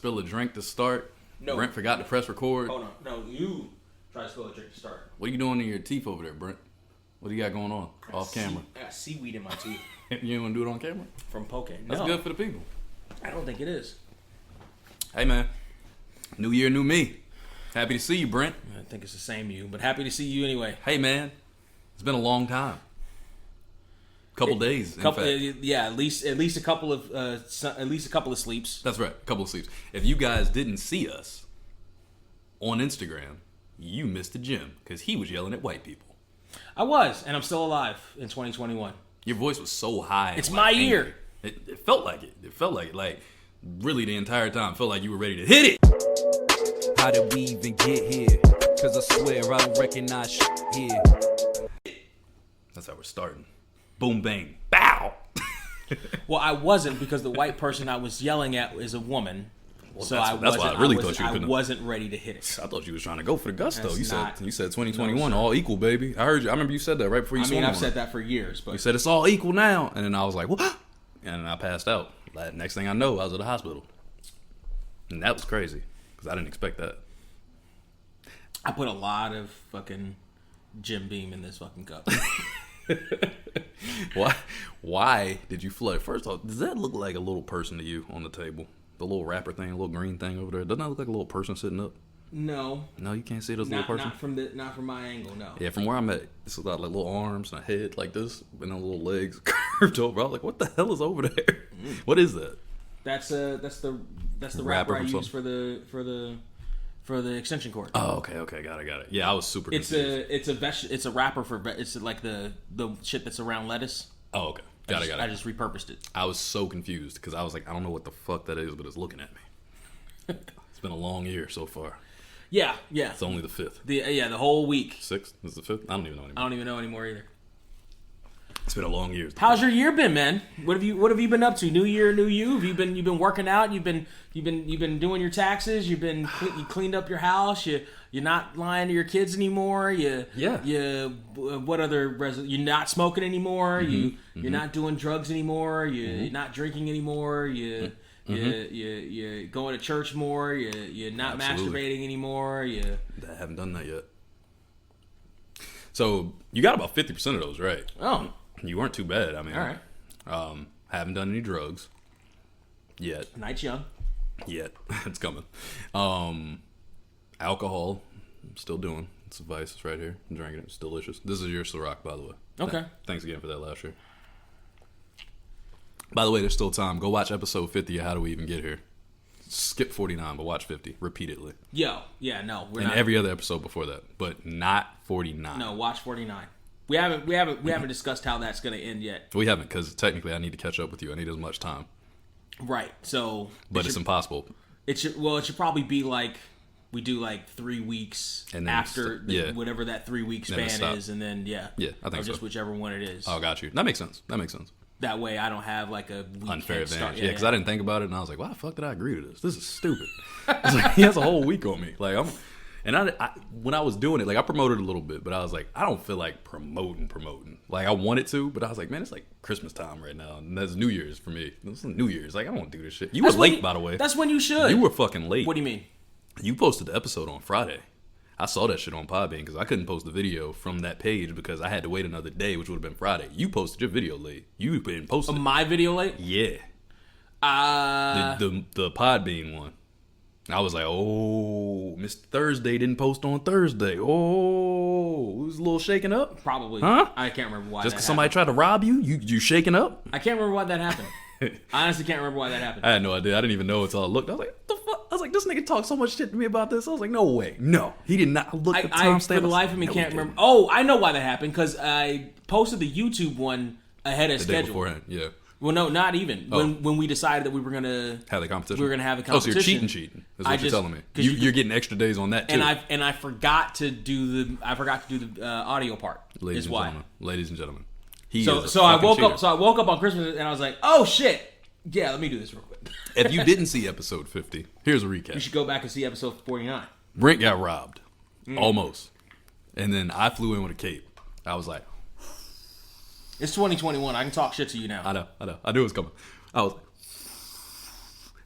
spill a drink to start. No. Brent forgot to press record. Hold on. No, you try to spill a drink to start. What are you doing in your teeth over there, Brent? What do you got going on off camera? I got seaweed in my teeth. You want to do it on camera? From poking. That's good for the people. I don't think it is. Hey, man. New year, new me. Happy to see you, Brent. I think it's the same you, but happy to see you anyway. Hey, man. It's been a long time. Couple days. Yeah, at least a couple of sleeps. That's right, a couple of sleeps. If you guys didn't see us on Instagram, you missed the gym because he was yelling at white people. I was, and I'm still alive in 2021. Your voice was so high. It's my year. It felt like it. It felt like it. Like, really the entire time. It felt like you were ready to hit it. How did we even get here? Cause I swear I don't recognize shit here. That's how we're starting. Boom, bang, bow. Well, I wasn't because the white person I was yelling at is a woman. Well, so that's why I really thought you couldn't. I wasn't ready to hit it. I thought you was trying to go for the gusto. That's You said 2021 no, all equal, baby. I heard you. I remember you said that right before you. I've said that for years, but you said it's all equal now, and then I was like, what? And then I passed out. Next thing I know, I was at the hospital, and that was crazy because I didn't expect that. I put a lot of fucking Jim Beam in this fucking cup. Why did you flood? First off, does that look like a little person to you on the table? The little wrapper thing, a little green thing over there. Doesn't that look like a little person sitting up? No. No, you can't see it as a little person? Not from my angle, no. Yeah, from where I'm at, it's got like little arms and a head like this, and then little legs curved over. I was like, what the hell is over there? What is that? That's the wrapper I use for the extension cord. Oh, okay, got it. Yeah, I was super confused. It's a wrapper for it's like the shit that's around lettuce. Oh, okay. Got it. I just repurposed it. I was so confused because I was like, I don't know what the fuck that is, but it's looking at me. It's been a long year so far. Yeah. It's only the 5th. The whole week. 6th? This is the 5th? I don't even know anymore. I don't even know anymore either. It's been a long year. How's your year been, man? What have you been up to? New year, new you. Have you been working out? You've been doing your taxes. You cleaned up your house. You're not lying to your kids anymore. What other you're not smoking anymore. You're not doing drugs anymore. You're not drinking anymore. You're going to church more. You're not masturbating anymore. I haven't done that yet. So you got about 50% of those right. Oh. You weren't too bad. I mean, all right. Haven't done any drugs yet. Night's young. Yet. It's coming. Alcohol, I'm still doing. It's a vice. It's right here. I'm drinking it. It's delicious. This is your Ciroc, by the way. Okay. Thanks again for that last year. By the way, there's still time. Go watch episode 50 of How Do We Even Get Here. Skip 49, but watch 50 repeatedly. Every other episode before that, but not 49. No, watch 49. We haven't discussed how that's going to end yet. We haven't, because technically I need to catch up with you. I need as much time. Right. So, but it's impossible. It should probably be like we do like 3 weeks and after whatever that 3 week span is, and then I think or just whichever one it is. Oh, got you. That makes sense. That way I don't have like a unfair advantage. Yeah, because I didn't think about it, and I was like, why the fuck did I agree to this? This is stupid. I was like, he has a whole week on me. Like I when I was doing it, like I promoted a little bit, but I was like, I don't feel like promoting. Like I wanted to, but I was like, man, it's like Christmas time right now, and that's New Year's for me. It's New Year's. Like I don't want to do this shit. You were late, by the way. That's when you should. You were fucking late. What do you mean? You posted the episode on Friday. I saw that shit on Podbean because I couldn't post the video from that page because I had to wait another day, which would have been Friday. You posted your video late. You didn't post it. My video late? Yeah. The Podbean one. I was like, oh, Mr. Thursday didn't post on Thursday. Oh, it was a little shaken up? Probably. Huh? I can't remember why. Just because somebody tried to rob you? You shaking up? I can't remember why that happened. I honestly can't remember why that happened. I had no idea. I didn't even know until I looked. I was like, what the fuck? I was like, this nigga talked so much shit to me about this. I was like, no way. No. He did not look at the timestamp. For the life of me, can't remember. Oh, I know why that happened. Because I posted the YouTube one ahead of schedule. The day beforehand, yeah. Well, no, not even. Oh. When we decided that we were going to have the competition. We were going to have the competition. Oh, so you're cheating. Is what you're telling me. You're getting extra days on that too. And I forgot to do the audio part. Ladies and gentlemen. So I woke up on Christmas and I was like, oh shit. Yeah, let me do this real quick. If you didn't see episode 50, here's a recap. You should go back and see episode 49. Brent got robbed. Almost. And then I flew in with a cape. I was like, it's 2021. I can talk shit to you now. I know. I knew it was coming. I was like,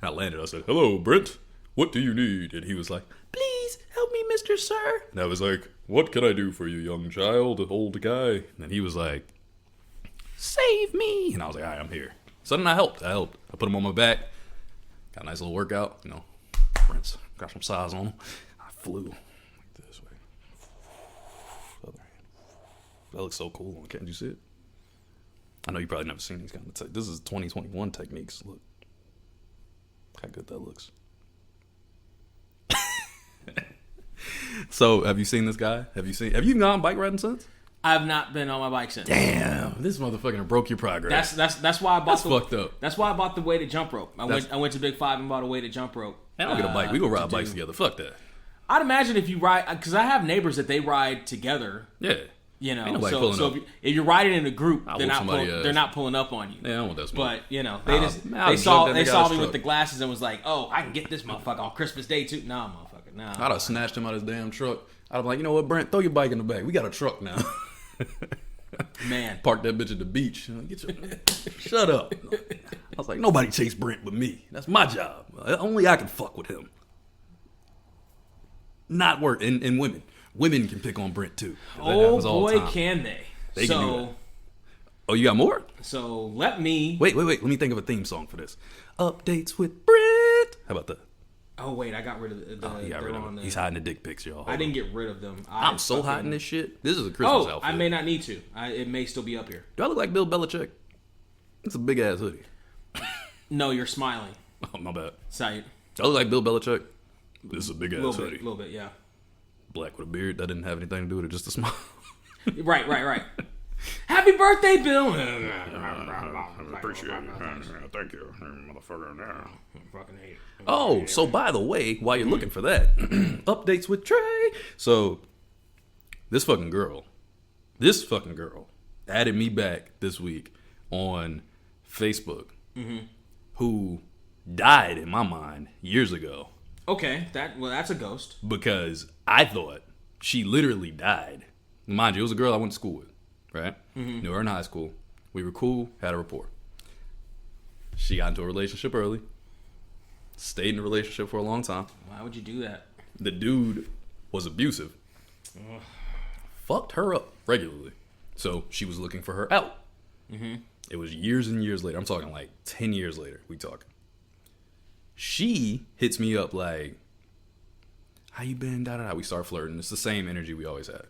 and I landed. I said, hello, Brent. what do you need? And he was like, please help me, Mr. Sir. And I was like, what can I do for you, young child, old guy? And he was like, save me. And I was like, all right, I'm here. So then I helped. I put him on my back. Got a nice little workout. You know, Brent's got some size on him. I flew like this way. Other hand. That looks so cool. Can't you see it? I know you probably never seen these kind of this is 2021 techniques. Look how good that looks. So, have you seen this guy? Have you gone bike riding since? I've not been on my bike since. Damn, this motherfucker broke your progress. That's why I bought fucked up. That's why I bought the weighted jump rope. I went to Big Five and bought a weighted jump rope. I don't get a bike. We go ride bikes together. Fuck that. I'd imagine if you ride, because I have neighbors that they ride together. Yeah. You know, Ain't nobody so pulling up. If you're riding in a group, I'll they're whoop not pulling up on you. Yeah, I don't want that smoke. But you know, I'll they saw jump that me nigga with truck. the glasses and was like, "Oh, I can get this motherfucker on Christmas Day too." Nah, motherfucker, nah. I'd have snatched him out of his damn truck. I'd have like, you know what, Brent, throw your bike in the back. We got a truck now. Man, Park that bitch at the beach. Get your shut up. I was like, nobody chase Brent but me. That's my job. Only I can fuck with him. Not work. And women. Women can pick on Brent too. oh boy, can they? They can do that. Oh, you got more? So let me. Wait. Let me think of a theme song for this. Updates with Brent. How about that? Oh wait, I got rid of the. He got rid of him. He's hiding the dick pics, y'all. I didn't get rid of them. I'm so hiding this shit. This is a Christmas outfit. I may not need to. It may still be up here. Do I look like Bill Belichick? It's a big ass hoodie. No, you're smiling. Oh, my bad. Sight. Do I look like Bill Belichick? This is a big ass hoodie. A little bit, yeah. Black with a beard. That didn't have anything to do with it. Just a smile. Right. Happy birthday, Bill. Appreciate it. Thank you, motherfucker. Fucking hate it. Oh, so by the way, while you're looking for that, updates with Trey. So, this fucking girl added me back this week on Facebook, who died in my mind years ago. Okay, that's a ghost. Because I thought she literally died. Mind you, it was a girl I went to school with, right? Knew her in high school. We were cool, had a rapport. She got into a relationship early. Stayed in a relationship for a long time. Why would you do that? The dude was abusive. Ugh. Fucked her up regularly. So she was looking for her out. It was years and years later. I'm talking like 10 years later. We talking. She hits me up like, how you been? Da-da-da. We start flirting. It's the same energy we always had.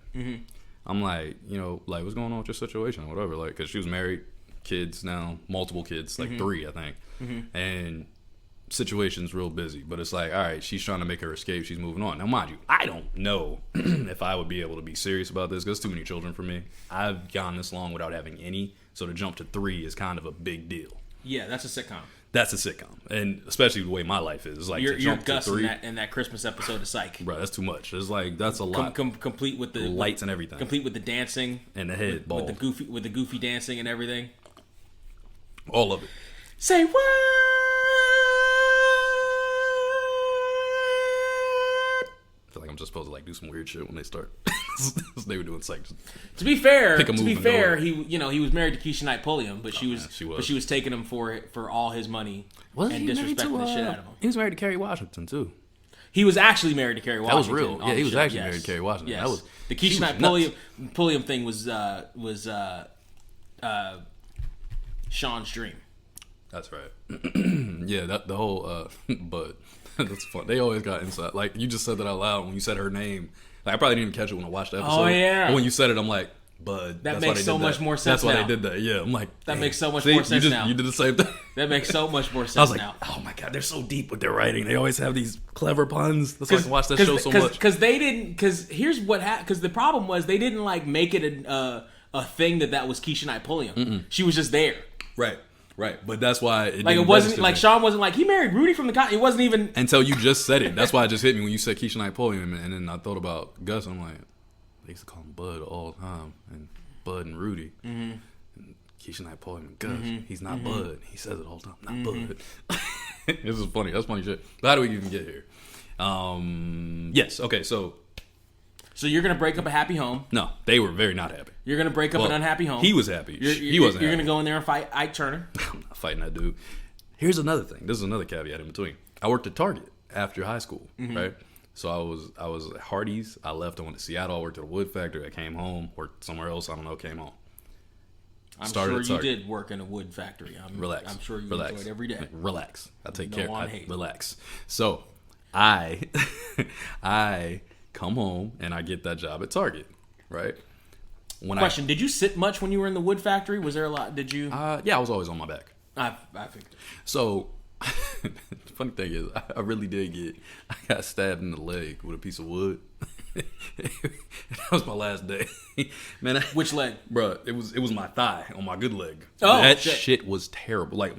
I'm like, like, what's going on with your situation or whatever? Like, because she was married, kids now, multiple kids, like 3, I think. And situation's real busy. But it's like, all right, she's trying to make her escape. She's moving on. Now, mind you, I don't know if I would be able to be serious about this because there's too many children for me. I've gone this long without having any. So to jump to 3 is kind of a big deal. Yeah, that's a sitcom. That's a sitcom, and especially the way my life is. It's like you're to jump Gus to 3 in that Christmas episode of Psych. Bro, that's too much. It's like that's a lot. Complete with the lights and everything. Complete with the dancing and the head ball. With the goofy dancing and everything. All of it. Say what? I feel like I'm just supposed to like do some weird shit when they start. They were doing Psych. To be fair, he was married to Keisha Knight Pulliam, but she was taking him for all his money and disrespecting the shit out of him. He was married to Kerry Washington too. He was actually married to Kerry Washington. That was real. Yeah, he was actually married to Kerry Washington. Yes. That was the Keisha Knight Pulliam thing was Sean's dream. That's right. Yeah, the whole but that's fun. They always got inside. Like you just said that out loud when you said her name. Like, I probably didn't even catch it when I watched the episode. Oh yeah. But when you said it, I'm like, Bud. That makes so much more sense. That's why they did that. Yeah, I'm like, that makes so much more sense now. You did the same thing. That makes so much more sense I was like, now. oh my god, they're so deep with their writing. They always have these clever puns. That's why I can watch that show so much. Because here's what happened. Because the problem was they didn't like make it a thing that was Keisha Knight Pulliam. She was just there. Right, but that's why it wasn't like Sean wasn't like he married Rudy from the it wasn't even until you just said it. That's why it just hit me when you said Keisha Knight Pulliam, and then I thought about Gus. I'm like, they used to call him Bud all the time, and Bud and Rudy, and Keisha Knight Pulliam and Gus. He's not Bud. He says it all the time, not Bud. This is funny. That's funny shit. But how do we even get here? Yes. Okay. So you're gonna break up a happy home? No, they were very not happy. You're gonna break up an unhappy home. He was happy. He wasn't. You're happy. gonna go in there and fight Ike Turner. I'm not fighting that dude. Here's another thing. This is another caveat in between. I worked at Target after high school, right? So I was at Hardee's. I left. I went to Seattle. I worked at a wood factory. I came home. Worked somewhere else. I don't know. Came home. I'm sure you did work in a wood factory. Relax. I'm sure you enjoyed every day. Relax. I take care. Hate. Relax. So I I come home and I get that job at Target, right? Question: did you sit much when you were in the wood factory? Was there a lot? Did you? Yeah, I was always on my back. I figured. So, the funny thing is, I really did I got stabbed in the leg with a piece of wood. That was my last day. Man, which leg? Bro, it was my thigh on my good leg. Oh, that shit was terrible. Like,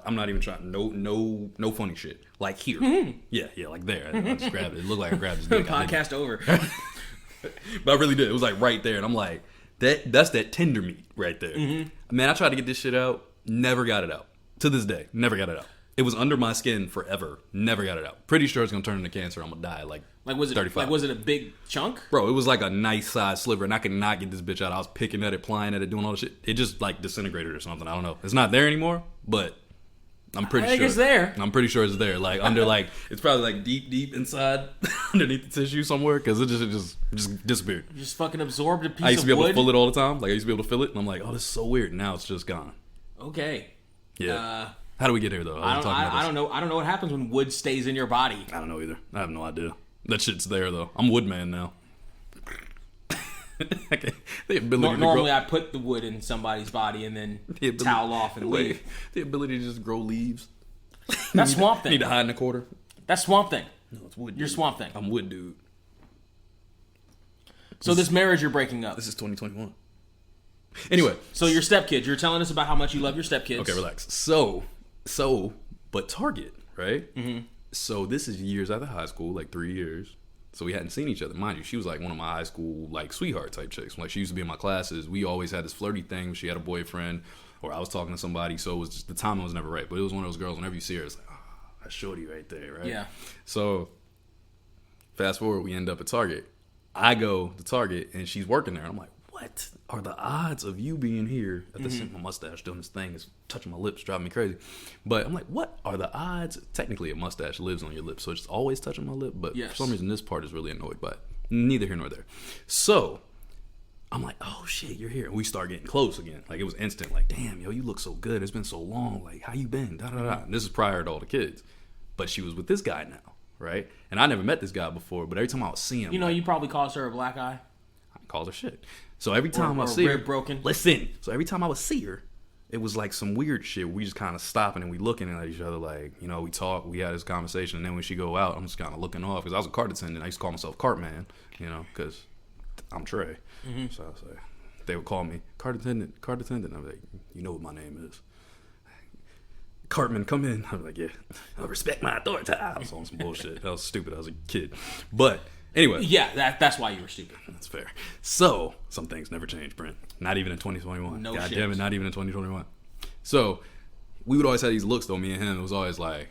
I'm not even trying. No funny shit. Like here. Yeah, like there. I just grabbed it. It looked like I grabbed his dick. Podcast over. But I really did. It was like right there, and I'm like, that's that tender meat right there. Man, I tried to get this shit out. Never got it out. To this day, never got it out. It was under my skin forever. Never got it out. Pretty sure it's gonna turn into cancer. I'm gonna die. Like was it 35. Like was it a big chunk? Bro, it was like a nice size sliver, and I could not get this bitch out. I was picking at it, plying at it, doing all the shit. It just like disintegrated or something. I don't know. It's not there anymore, but I'm pretty sure it's there. I'm pretty sure it's there. Like under like it's probably like deep inside underneath the tissue somewhere because it just disappeared. You just fucking absorbed a piece of wood. I used to be able to feel it all the time. Like I used to be able to feel it, and I'm like, oh, this is so weird. Now it's just gone. Okay. Yeah. How do we get here though? I don't know. I don't know what happens when wood stays in your body. I don't know either. I have no idea. That shit's there though. I'm Woodman now. The ability Normally, I put the wood in somebody's body and then towel off and leave. The ability to just grow leaves. That's Swamp Thing. Need to hide in a quarter. That's Swamp Thing. No, it's Wood. You're Swamp Thing. I'm Wood dude. So this marriage you're breaking up. This is 2021. Anyway, so your stepkids. You're telling us about how much you love your stepkids. Okay, relax. So, but Target, right? So this is years after high school, like 3 years. So we hadn't seen each other. Mind you, she was like one of my high school like sweetheart type chicks. Like she used to be in my classes. We always had this flirty thing. She had a boyfriend, or I was talking to somebody. So it was just the timing was never right. But it was one of those girls. Whenever you see her, it's like, oh, that's shorty right there, right? Yeah. So fast forward, we end up at Target. I go to Target and she's working there. I'm like, what are the odds of you being here at this my mustache doing this thing is touching my lips, driving me crazy. But I'm like, what are the odds? Technically a mustache lives on your lips, so it's always touching my lip, but for some reason this part is really annoyed by it. Neither here nor there. So I'm like, oh shit, you're here. And we start getting close again. Like it was instant, like, damn, yo, you look so good. It's been so long. Like, how you been? Da, da, da. And this is prior to all the kids. But she was with this guy now, right? And I never met this guy before, but every time I was seeing him, you know, you probably caused her a black eye. I called her shit. So every time I see her, broken. Listen. So every time I would see her, it was like some weird shit. We just kind of stopping and we looking at each other, like, you know, we talk, we had this conversation, and then when she go out, I'm just kind of looking off because I was a cart attendant. I used to call myself Cart Man, you know, because I'm Trey. So I was like, they would call me cart attendant. I'm like, you know what my name is. Cartman, come in. I was like, yeah, I respect my authority. I was on some bullshit. That was stupid. I was a kid, but. Anyway. Yeah, that's why you were stupid. That's fair. So, some things never change, Brent. Not even in 2021. No God shit. damn it, not even in 2021. So, we would always have these looks, though, me and him. It was always like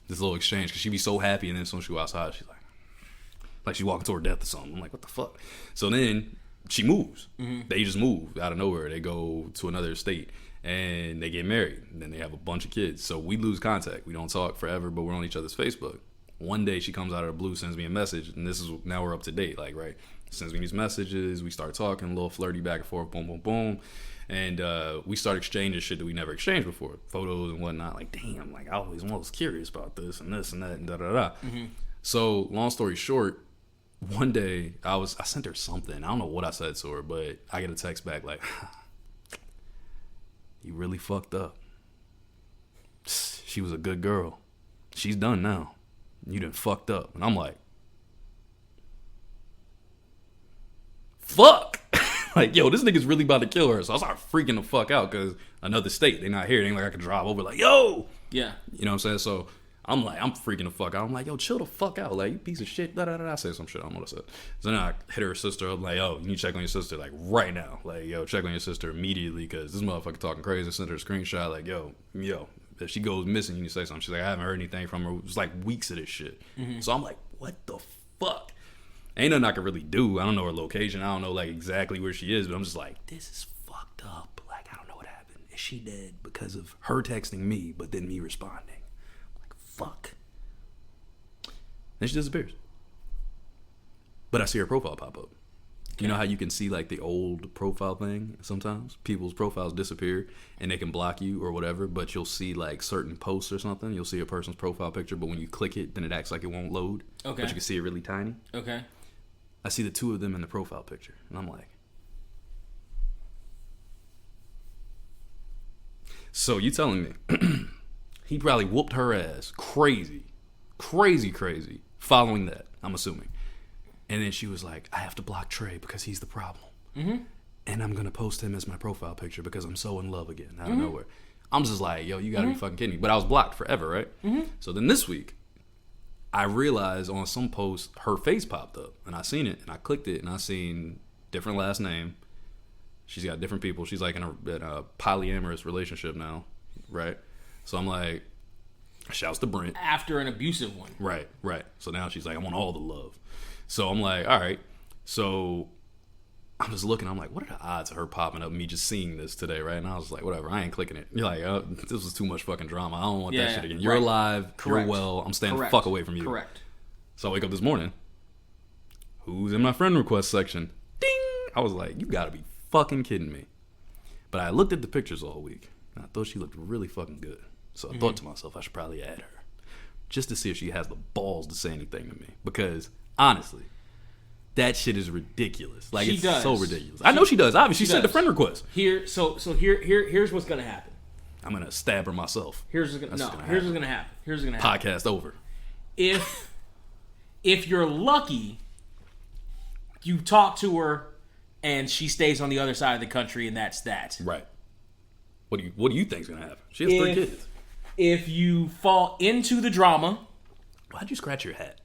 this little exchange, because she'd be so happy, and then as soon as she go outside, she's like she's walking toward death or something. I'm like, what the fuck? So then she moves. They just move out of nowhere. They go to another state, and they get married. And then they have a bunch of kids. So, we lose contact. We don't talk forever, but we're on each other's Facebook. One day she comes out of the blue, sends me a message, and this is now we're up to date, like, right? Sends me these messages, we start talking, a little flirty back and forth, boom, boom, boom, and we start exchanging shit that we never exchanged before, photos and whatnot. Like, damn, like I always was curious about this and that and da da da. So, long story short, one day I sent her something. I don't know what I said to her, but I get a text back like, "You really fucked up. She was a good girl. She's done now. You done fucked up." And I'm like, fuck. Like, yo, this nigga's really about to kill her. So I start freaking the fuck out because another state, they not here. It ain't like I can drive over like, yo. Yeah. You know what I'm saying? So I'm freaking the fuck out. I'm like, yo, chill the fuck out. Like, you piece of shit. Da, da, da. I said some shit. I don't know what I said. So then I hit her sister up like, yo, you need to check on your sister like right now. Like, yo, check on your sister immediately because this motherfucker talking crazy. I sent her a screenshot like, yo. If she goes missing, you need to say something. She's like, I haven't heard anything from her. It was like weeks of this shit. So I'm like, what the fuck? Ain't nothing I can really do. I don't know her location. I don't know like exactly where she is, but I'm just like, this is fucked up. Like, I don't know what happened. Is she dead because of her texting me, but then me responding? I'm like, fuck. Then she disappears. But I see her profile pop up. You know how you can see like the old profile thing sometimes? People's profiles disappear and they can block you or whatever, but you'll see like certain posts or something. You'll see a person's profile picture, but when you click it, then it acts like it won't load. Okay. But you can see it really tiny. Okay. I see the two of them in the profile picture, and I'm like, so you telling me he probably whooped her ass crazy following that, I'm assuming. And then she was like, I have to block Trey because he's the problem. Mm-hmm. And I'm going to post him as my profile picture because I'm so in love again out of nowhere. I'm just like, yo, you got to be fucking kidding me. But I was blocked forever, right? Mm-hmm. So then this week, I realized on some post, her face popped up. And I seen it, and I clicked it, and I seen different last name. She's got different people. She's like in a polyamorous relationship now, right? So I'm like, shouts to Brent. After an abusive one. Right. So now she's like, I want all the love. So I'm like, all right. So I'm just looking. I'm like, what are the odds of her popping up, me just seeing this today, right? And I was like, whatever. I ain't clicking it. You're like, oh, this was too much fucking drama. I don't want that shit again. You're alive. Correct. You're well. I'm staying the fuck away from you. Correct. So I wake up this morning. Who's in my friend request section? Ding! I was like, you gotta be fucking kidding me. But I looked at the pictures all week, and I thought she looked really fucking good. So I thought to myself, I should probably add her. Just to see if she has the balls to say anything to me. Because honestly, that shit is ridiculous. Like, it's so ridiculous. I know she does. Obviously, she sent the friend request. Here's what's gonna happen. I'm gonna stab her myself. Here's what's gonna happen. Podcast over. If you're lucky, you talk to her and she stays on the other side of the country, and that's that. Right. What do you think's gonna happen? She has 3 kids. If you fall into the drama, why'd you scratch your head?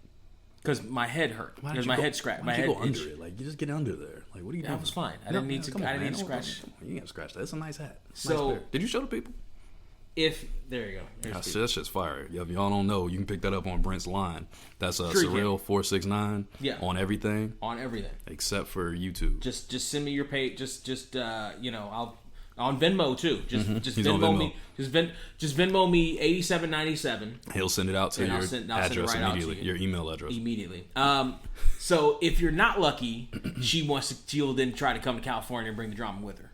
Because my head hurt. Because my head scratched. Why'd you go under it? Like, you just get under there. Like, what are you doing? That was fine. I didn't need to scratch. You can't scratch that. It's a nice hat. So, nice. Did you show the people? There you go. That shit's fire. If y'all don't know, you can pick that up on Brent's line. That's a Surreal 469 on everything. On everything. Except for YouTube. Just send me your page. Just I'll on Venmo too. Just Venmo me. Just Venmo me $87.97. He'll send it out to your address immediately. Your email address immediately. So if you're not lucky, she'll then try to come to California and bring the drama with her.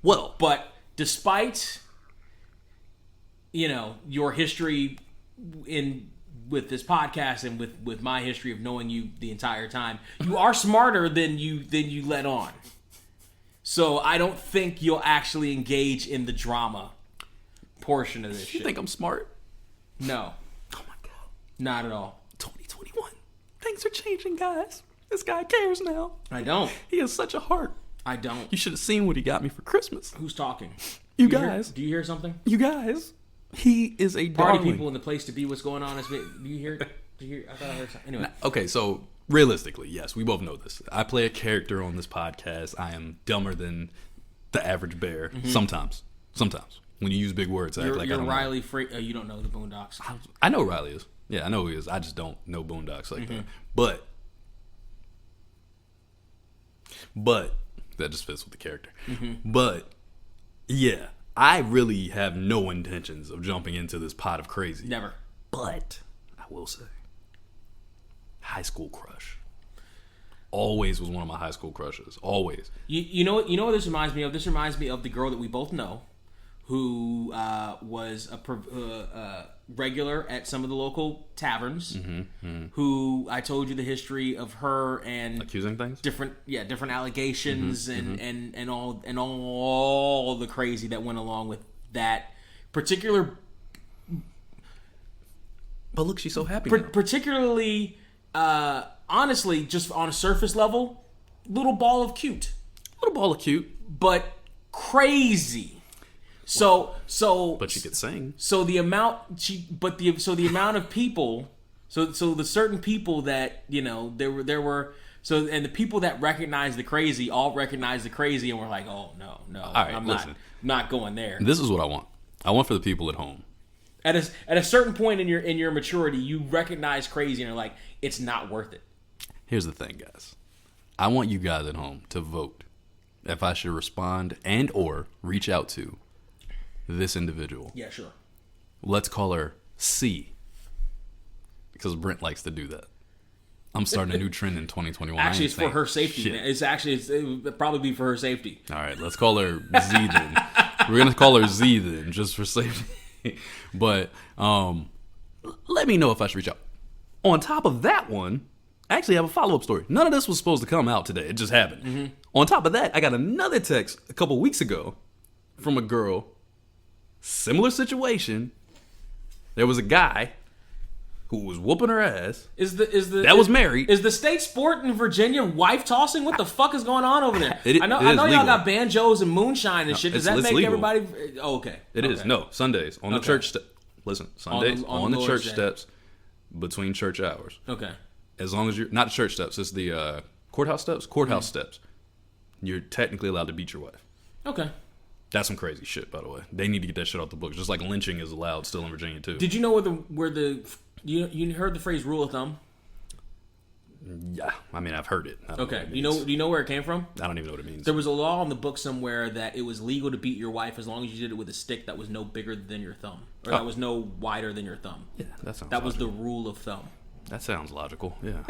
Well, but despite your history with this podcast and with my history of knowing you the entire time, you are smarter than you let on. So I don't think you'll actually engage in the drama portion of this shit. You think I'm smart? No. Oh my God. Not at all. 2021. Things are changing, guys. This guy cares now. I don't. He has such a heart. I don't. You should have seen what he got me for Christmas. Who's talking? You guys. Do you hear something? You guys. He is a party darling. People in the place to be. What's going on? Do you hear it? I thought I heard something. Anyway. Okay, so realistically, yes, we both know this. I play a character on this podcast. I am dumber than the average bear. Mm-hmm. Sometimes. When you use big words, I act like I don't Riley know. You don't know the Boondocks. I know who Riley is. Yeah, I know who he is. I just don't know Boondocks like that. But that just fits with the character. Mm-hmm. But yeah, I really have no intentions of jumping into this pot of crazy. Never. But I will say, high school crush. Always was one of my high school crushes. Always. You know what this reminds me of? This reminds me of the girl that we both know, who was a regular at some of the local taverns. Who I told you the history of her and accusing things, different allegations and all the crazy that went along with that particular. But look, she's so happy. Particularly. Honestly, just on a surface level, little ball of cute, but crazy. So, but she could sing. So the amount the amount of people, so the certain people that there were. So and the people that recognized the crazy all recognized the crazy and were like, oh no, all right, I'm not going there. This is what I want. I want for the people at home. At a certain point in your maturity, you recognize crazy and you're like, it's not worth it. Here's the thing, guys. I want you guys at home to vote if I should respond and or reach out to this individual. Yeah, sure. Let's call her C. Because Brent likes to do that. I'm starting a new trend in 2021. Actually, it's for her safety. Man. It would probably be for her safety. All right, let's call her Z then. We're going to call her Z then, just for safety. But let me know if I should reach out. On top of that one, I actually have a follow-up story. None of this was supposed to come out today. It just happened. Mm-hmm. On top of that, I got another text a couple weeks ago from a girl. Similar situation. There was a guy who was whooping her ass. Was married. Is the state sport in Virginia wife tossing? What the fuck is going on over there? I know y'all got banjos and moonshine and shit. Does that make legal. Everybody? Oh, okay. It is. No, Sundays on the church. Listen, Sundays on the church steps between church hours. Okay. As long as you're not the church steps, it's the courthouse steps. Courthouse steps. You're technically allowed to beat your wife. Okay. That's some crazy shit, by the way. They need to get that shit off the books. Just like lynching is allowed still in Virginia too. Did you know you heard the phrase rule of thumb? Yeah, I mean I've heard it. Okay, do you know where it came from? I don't even know what it means. There was a law in the book somewhere that it was legal to beat your wife as long as you did it with a stick that was no bigger than your thumb, or that was no wider than your thumb. Yeah, that logical. Was the rule of thumb. That sounds logical. Yeah,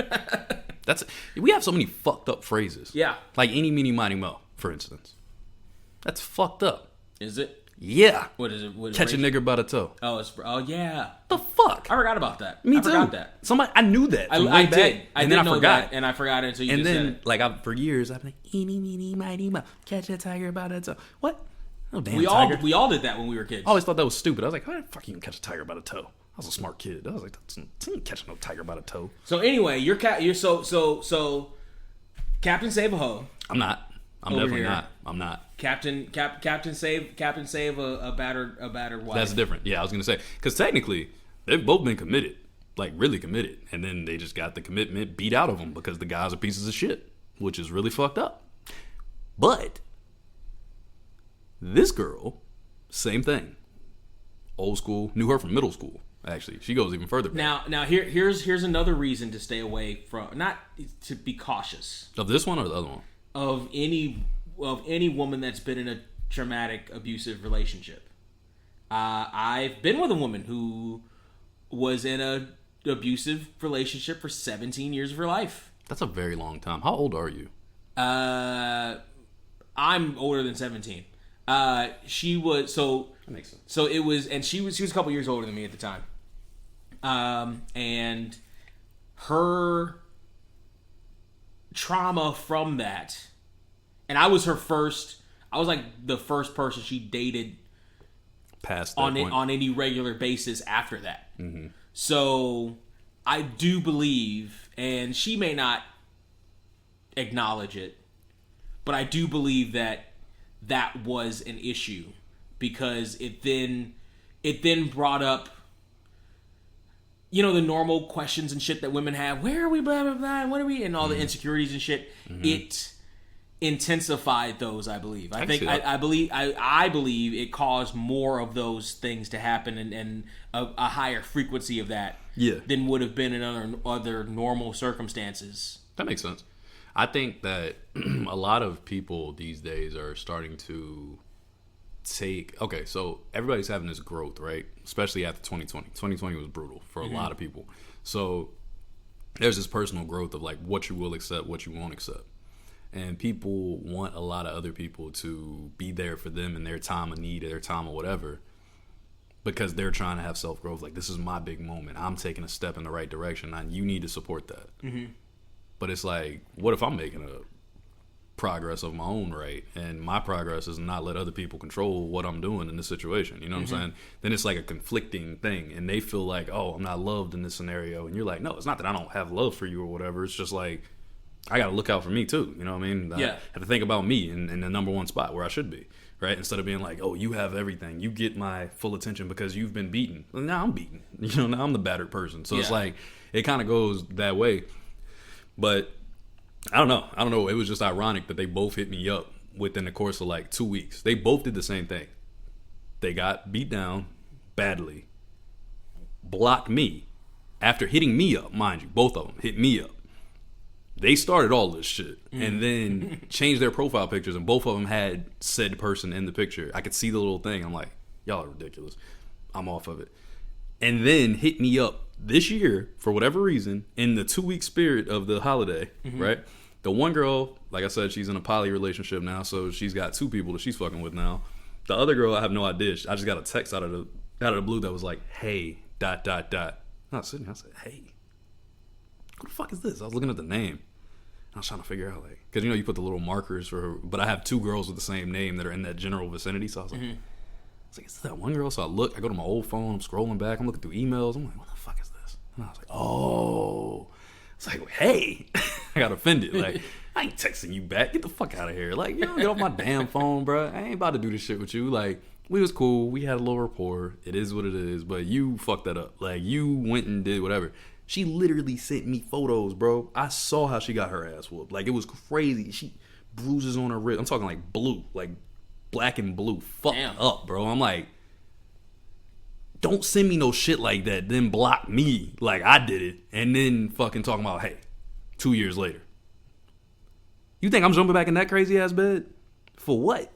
we have so many fucked up phrases. Yeah, like eeny, meeny, miny, mo, for instance. That's fucked up. Is it? Yeah. What is it? Catch a nigger by the toe. Oh yeah. The fuck? I forgot about that. Me too. I forgot that. I knew that. I did. And then I forgot. And I forgot it until you just said it. Like for years, I've been like, eeny, meeny, miny, mo, catch a tiger by the toe. What? Oh damn. We all did that when we were kids. I always thought that was stupid. I was like, how the fuck you can catch a tiger by the toe? I was a smart kid. I was like, that's not catching no tiger by the toe. So anyway, you're so Captain Trey-ve-A-Ho. I'm not. I'm definitely not. I'm not. Captain save a battered wife. That's different. Yeah, I was gonna say because technically they've both been committed, like really committed, and then they just got the commitment beat out of them because the guys are pieces of shit, which is really fucked up. But this girl, same thing. Old school. Knew her from middle school. Actually, she goes even further back. Now here's another reason to stay away from, not to be cautious of this one or the other one. Of any woman that's been in a traumatic, abusive relationship. I've been with a woman who was in a abusive relationship for 17 years of her life. That's a very long time. How old are you? I'm older than 17. She was so. That makes sense. So it was, and she was a couple years older than me at the time. And her trauma from that, and I was like the first person she dated past that on any regular basis after that. Mm-hmm. So I do believe, and she may not acknowledge it, but I do believe that was an issue because it then brought up, you know, the normal questions and shit that women have. Where are we? Blah blah blah. What are we? And all the insecurities and shit. Mm-hmm. It intensified those. I believe. I believe it caused more of those things to happen and a higher frequency of that. Yeah. Than would have been in other normal circumstances. That makes sense. I think that a lot of people these days are starting to okay, so everybody's having this growth, right? Especially after 2020. 2020 was brutal for a lot of people. So there's this personal growth of like what you will accept, what you won't accept. And people want a lot of other people to be there for them in their time of need, their time or whatever, because they're trying to have self-growth. Like, this is my big moment. I'm taking a step in the right direction, and you need to support that. Mm-hmm. But it's like, what if I'm making a progress of my own, right? And my progress is not let other people control what I'm doing in this situation. You know what I'm saying? Then it's like a conflicting thing, and they feel like, oh, I'm not loved in this scenario. And you're like, no, it's not that I don't have love for you or whatever. It's just like, I got to look out for me too. You know what I mean? Yeah. I have to think about me in the number one spot where I should be, right? Instead of being like, oh, you have everything. You get my full attention because you've been beaten. Well, now I'm beaten. You know, now I'm the battered person. So it's like, it kind of goes that way. But I don't know. It was just ironic that they both hit me up within the course of like 2 weeks. They both did the same thing. They got beat down badly, blocked me after hitting me up, mind you. Both of them hit me up. They started all this shit and then changed their profile pictures, and both of them had said person in the picture. I could see the little thing. I'm like, y'all are ridiculous. I'm off of it. And then hit me up this year, for whatever reason, in the 2-week spirit of the holiday, right? The one girl, like I said, she's in a poly relationship now, so she's got 2 people that she's fucking with now. The other girl, I have no idea. I just got a text out of the blue that was like, "Hey, ... I was sitting there, I said, "Hey, who the fuck is this?" I was looking at the name. I was trying to figure out, like, because you put the little markers for, but I have 2 girls with the same name that are in that general vicinity. So I was like, is that one girl? So I go to my old phone, I'm scrolling back, I'm looking through emails. I'm like, what the fuck is this? And I was like, oh. It's like, hey, I got offended. Like, I ain't texting you back. Get the fuck out of here. Like, get off my damn phone, bro. I ain't about to do this shit with you. Like, we was cool. We had a little rapport. It is what it is. But you fucked that up. Like, you went and did whatever. She literally sent me photos, bro. I saw how she got her ass whooped. Like, it was crazy. She bruises on her wrist. I'm talking like blue, like black and blue. Fucked up, bro. I'm like, don't send me no shit like that. Then block me like I did it. And then fucking talking about, hey, 2 years later. You think I'm jumping back in that crazy ass bed? For what?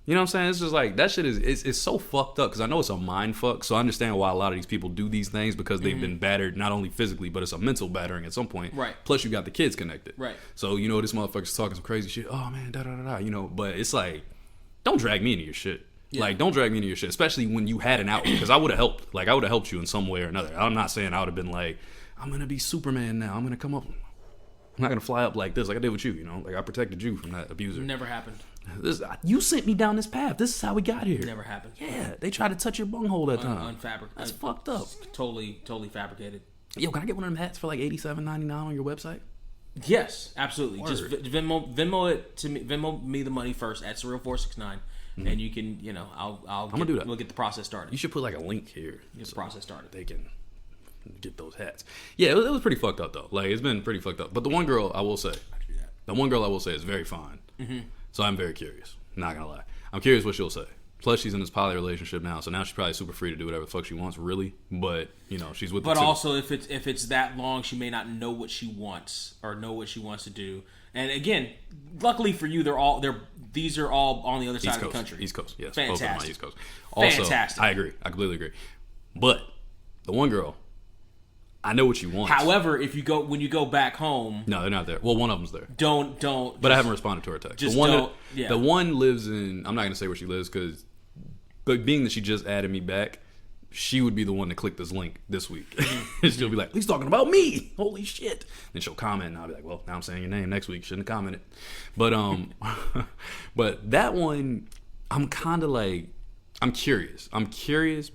You know what I'm saying? It's just like, that shit is it's so fucked up because I know it's a mind fuck. So I understand why a lot of these people do these things because they've been battered, not only physically, but it's a mental battering at some point. Right. Plus you got the kids connected. Right. So, this motherfucker's talking some crazy shit. Oh, man, da-da-da-da, but it's like, don't drag me into your shit. Yeah. Like, don't drag me into your shit, especially when you had an out. Because I would have helped. Like, I would have helped you in some way or another. I'm not saying I would have been like, I'm going to be Superman now. I'm going to come up. I'm not going to fly up like this, like I did with you, Like, I protected you from that abuser. Never happened. You sent me down this path. This is how we got here. Never happened. Yeah, they tried to touch your bunghole that time. That's fucked up. Totally fabricated. Yo, can I get one of them hats for like $87.99 on your website? Yes, absolutely. Word. Just Venmo it to me. Venmo me the money first at Surreal469, and you can, I'm gonna do that. We'll get the process started. You should put like a link here. Get the process started. They can get those hats. Yeah, it was pretty fucked up though. Like, it's been pretty fucked up. But the one girl I will say is very fine. So I'm very curious. Not gonna lie, I'm curious what she'll say. Plus, she's in this poly relationship now, so now she's probably super free to do whatever the fuck she wants, really. But she's with. But also, if it's that long, she may not know what she wants or know what she wants to do. And again, luckily for you, these are all on the other side of the country. East Coast, yes, fantastic. Both of them on East Coast. Also, fantastic. I agree. I completely agree. But the one girl, I know what she wants. However, when you go back home, no, they're not there. Well, one of them's there. Don't. But I haven't responded to her text. Just the one lives in. I'm not gonna say where she lives but being that she just added me back, she would be the one to click this link this week. She'll be like, he's talking about me. Holy shit. Then she'll comment, and I'll be like, well, now I'm saying your name next week. Shouldn't have commented. But but that one, I'm kind of like, I'm curious.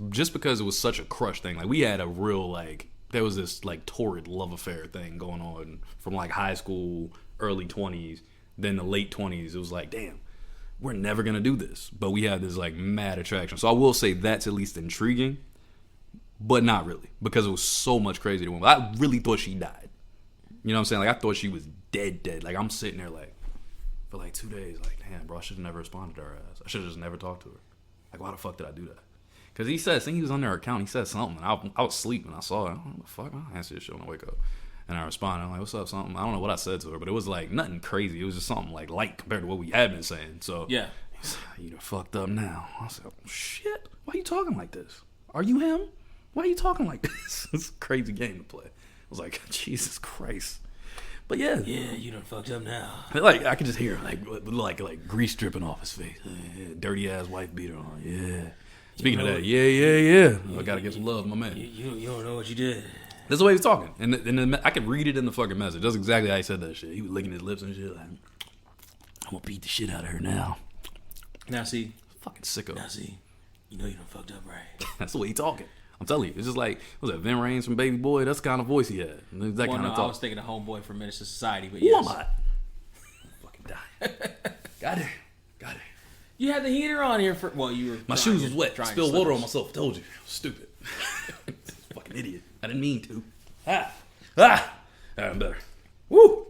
Just because it was such a crush thing. Like, we had a real, like, there was this, like, torrid love affair thing going on from, like, high school, early 20s, then the late 20s. It was like, damn, we're never going to do this. But we had this, like, mad attraction. So I will say that's at least intriguing, but not really, because it was so much crazy to women. I really thought she died. You know what I'm saying? Like, I thought she was dead. Like, I'm sitting there, like, for, like, 2 days, like, damn, bro, I should have never responded to her ass. I should have just never talked to her. Like, why the fuck did I do that? Because I think he was on their account. He said something. And I was sleeping. I saw it. I don't know what the fuck. I'll answer this shit when I wake up. And I responded. I'm like, what's up, something? I don't know what I said to her, but it was like nothing crazy. It was just something like light compared to what we had been saying. So yeah. He's like, you done fucked up now. I said, oh, shit. Why are you talking like this? Are you him? Why are you talking like this? It's a crazy game to play. I was like, Jesus Christ. But yeah. Yeah, you done fucked up now. Like, I could just hear like grease dripping off his face. Dirty ass wife beater on. Yeah. Speaking of that, yeah. I gotta get some love, my man. You don't know what you did. That's the way he was talking. And I could read it in the fucking message. That's exactly how he said that shit. He was licking his lips and shit like, I'm gonna beat the shit out of her now. Now see. Fucking sicko. Now see. You know you done fucked up, right? That's the way he talking. I'm telling you. It's just like, what was that, Vin Raines from Baby Boy? That's the kind of voice he had. That kind of talk. I was thinking of Homeboy from Menace to Society, but yes. Who am I? Fucking die. Got it. You had the heater on here for... Well, you were... My shoes was wet. Spilled water on myself. Told you. Stupid. Fucking idiot. I didn't mean to. All right, I'm better. Woo!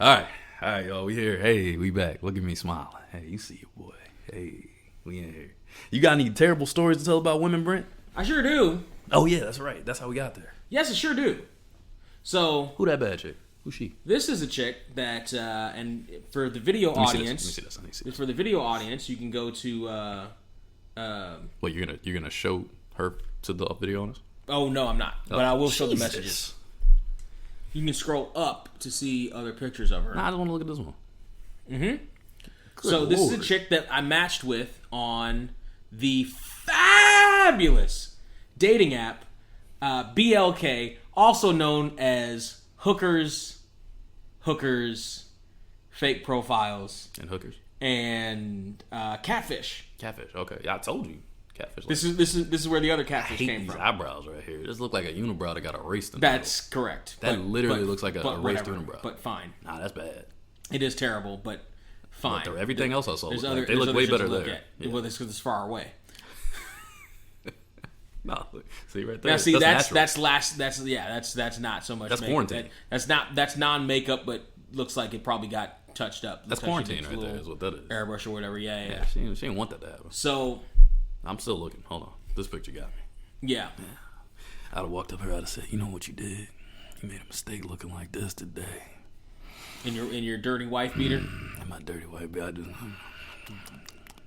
All right, y'all. We here. Hey, we back. Look at me smiling. Hey, you see your boy. Hey, we in here. You got any terrible stories to tell about women, Brent? I sure do. Oh, yeah, that's right. That's how we got there. Yes, I sure do. So... Who that bad chick? Who's she? This is a chick that, and for the video audience, let me see this. For the video audience, you can go to. What, you're gonna show her to the video on us? Oh no, I'm not. But I will show the Jesus. messages. You can scroll up to see other pictures of her. Nah, I just want to look at this one. So this is a chick that I matched with on the fabulous dating app BLK, also known as hookers, fake profiles, And hookers. and catfish. Catfish. Okay. Yeah, I told you. Catfish. This is where the other catfish hate came these from. eyebrows right here. This look like a unibrow that got erased in the That's correct. That literally looks like a but erased whatever. unibrow. But fine, middle. Nah, that's bad. it is terrible, but fine. But everything else I saw, There's like, other, they there's look other way shit better to look there. at. Yeah. Well, it's because it's far away. No, see right there. Now, see, natural. that's not so much. That's makeup. quarantine. That's non-makeup, but looks like it probably got touched up. That's Looks like she quarantine gets a right there. little Is what that is. Airbrush or whatever. Yeah. Yeah, she didn't want that to happen. So, I'm still looking. Hold on. This picture got me. yeah. I'd have walked up here. I'd have said, "You know what you did? You made a mistake looking like this today." In your dirty wife beater, And my dirty white beard.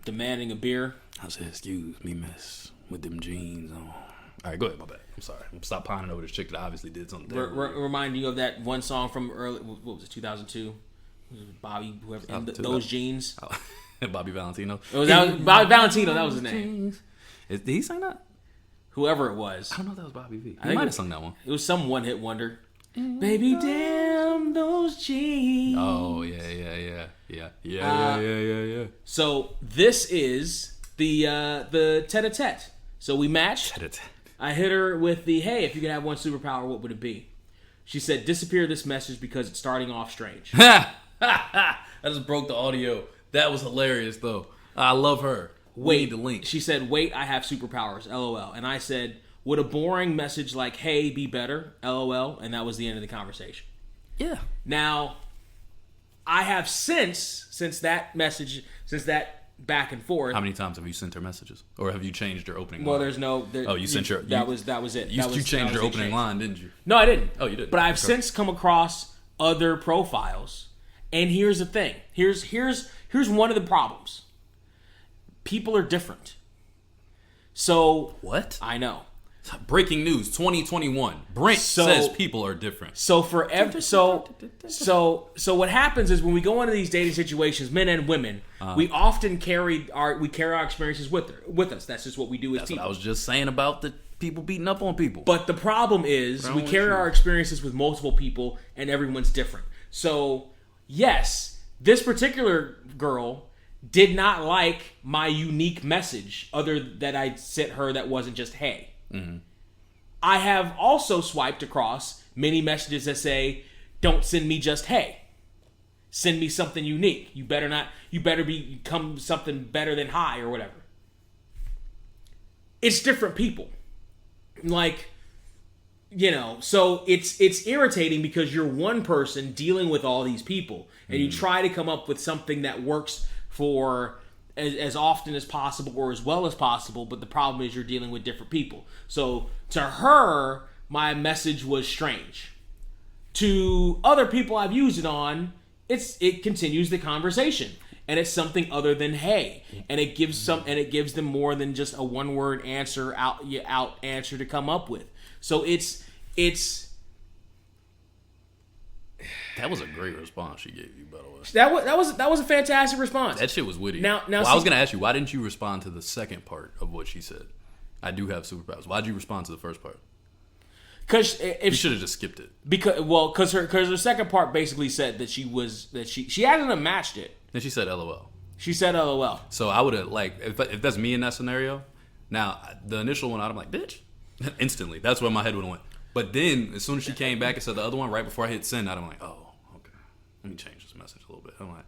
demanding a beer. I said, "Excuse me, miss, with them jeans on." All right, go ahead. My bad. I'm sorry. I'm stop pining over this chick that obviously did something. Remind you of that one song from early. What was it? 2002. Bobby, whoever, and those jeans. Bobby Valentino. That was Bobby Valentino. That was his name. Did he sing that? Whoever it was. I don't know if that was Bobby V. He think might it- have sung that one. It was some one-hit wonder. Baby, damn those jeans. Oh yeah. So this is the tete-a-tete. So we matched. I hit her with the, hey, if you could have one superpower, what would it be? She said, disappear this message because it's starting off strange. I just broke the audio. That was hilarious though. I love her. We need the link. She said, wait, I have superpowers, LOL. And I said, would a boring message like, hey, be better, LOL? And that was the end of the conversation. Yeah. Now, I have since that message, since that back and forth. How many times have you sent her messages, or have you changed your opening? Well, line? there's no. Oh, you sent your. That was it. You changed your the opening exchange. line, didn't you? No, I didn't. Oh, you didn't. But I've Okay. since come across other profiles, and here's the thing. Here's one of the problems. People are different. So What? I know. Breaking news: 2021. Brent says people are different. So so what happens is when we go into these dating situations, men and women, we often carry our experiences with us. That's just what we do as That's people. what I was just saying about the people beating up on people. But the problem is we carry our experiences with multiple people and everyone's different. So, yes, this particular girl did not like my unique message other that I sent her that wasn't just hey. Mm-hmm. I have also swiped across many messages that say, don't send me just hey. Send me something unique. You better become something better than hi or whatever. It's different people. Like, you know, so it's irritating because you're one person dealing with all these people and you try to come up with something that works for as often as possible or as well as possible, but the problem is you're dealing with different people. So to her, my message was strange. To other people I've used it on, it continues the conversation. And it's something other than hey, and it gives them more than just a one-word answer out answer to come up with. So it's that was a great response she gave you, by the way. that was a fantastic response. That shit was witty. Now, I was gonna ask you, why didn't you respond to the second part of what she said? I do have superpowers. Why'd you respond to the first part? Because You should have just skipped it. Because her second part basically said that she hadn't matched it. Then she said LOL. She said LOL. So I would have, like, if that's me in that scenario, now, the initial one, I'm like, bitch. Instantly. That's where my head would have went. But then, as soon as she came back and said the other one, right before I hit send, I'm like, oh, okay. Let me change this message a little bit. I'm like,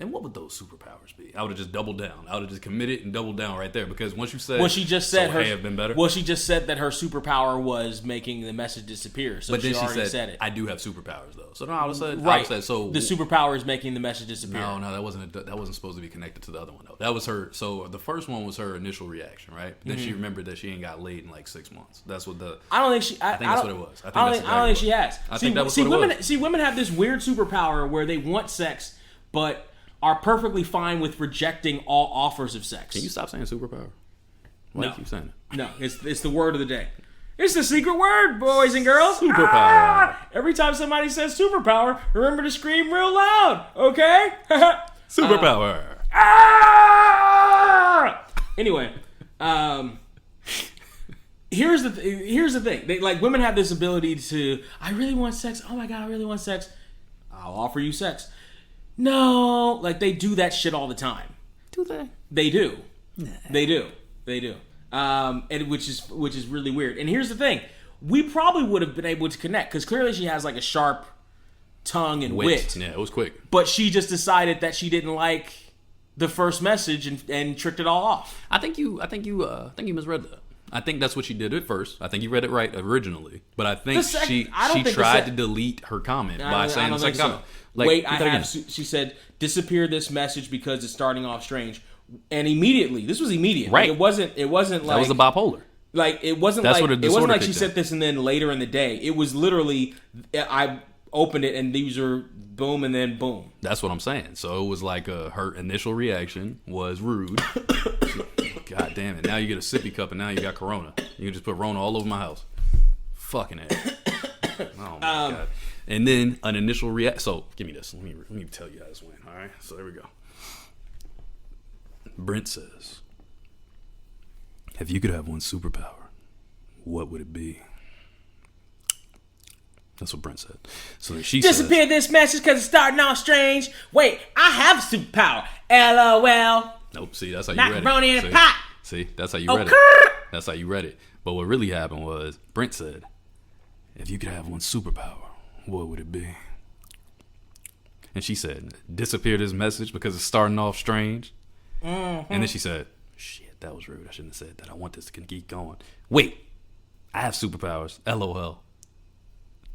and what would those superpowers be? I would have just doubled down. I would have just committed and doubled down right there. Because once you said, she just said so, hey, have been better. Well, she just said that her superpower was making the message disappear. So but then she already said it. I do have superpowers, though. So then I would have said, Right. so the superpower is making the message disappear. No, that wasn't supposed to be connected to the other one though. That was her. So the first one was her initial reaction, right? Then she remembered that she ain't got laid in like 6 months. That's what the. I don't think she. I think that's what it was. I don't think she has. I think that was what it was. See, women have this weird superpower where they want sex, but are perfectly fine with rejecting all offers of sex. Can you stop saying superpower? Why do No. you keep saying it? No, it's the word of the day. It's the secret word, boys and girls. Superpower. Every time somebody says superpower, remember to scream real loud, okay? Superpower. Anyway, here's the thing. Women have this ability to, I really want sex. Oh my God, I really want sex. I'll offer you sex. No, like they do that shit all the time. Do they? They do. Nah. They do. And which is really weird. And here's the thing: we probably would have been able to connect because clearly she has like a sharp tongue and wit. Yeah, it was quick. But she just decided that she didn't like the first message and tricked it all off. I think you misread that. I think that's what she did at first. I think you read it right originally, but I think she tried to delete her comment by saying the second comment. Like, she said, disappear this message because it's starting off strange. And immediately, this was immediate. Right. Like, it wasn't like... That was the bipolar. Like, it wasn't she said this and then later in the day. It was literally, I opened it and these are boom and then boom. That's what I'm saying. So it was like her initial reaction was rude. God damn it. Now you get a sippy cup and now you got Corona. You can just put Rona all over my house. Fucking ass. Oh my God. And then an initial reaction. So give me this. Let me tell you how this went. All right. So there we go. Brent says, if you could have one superpower, what would it be? That's what Brent said. So then she disappear says, this message because it's starting off strange. Wait, I have a superpower. LOL. Nope. See, that's how you read it. Macaroni in a pot. See, that's how you read it. That's how you read it. But what really happened was Brent said, if you could have one superpower, what would it be? And she said, disappear this message because it's starting off strange. Mm-hmm. And then she said, shit, that was rude. I shouldn't have said that. I want this to keep going. Wait, I have superpowers. LOL.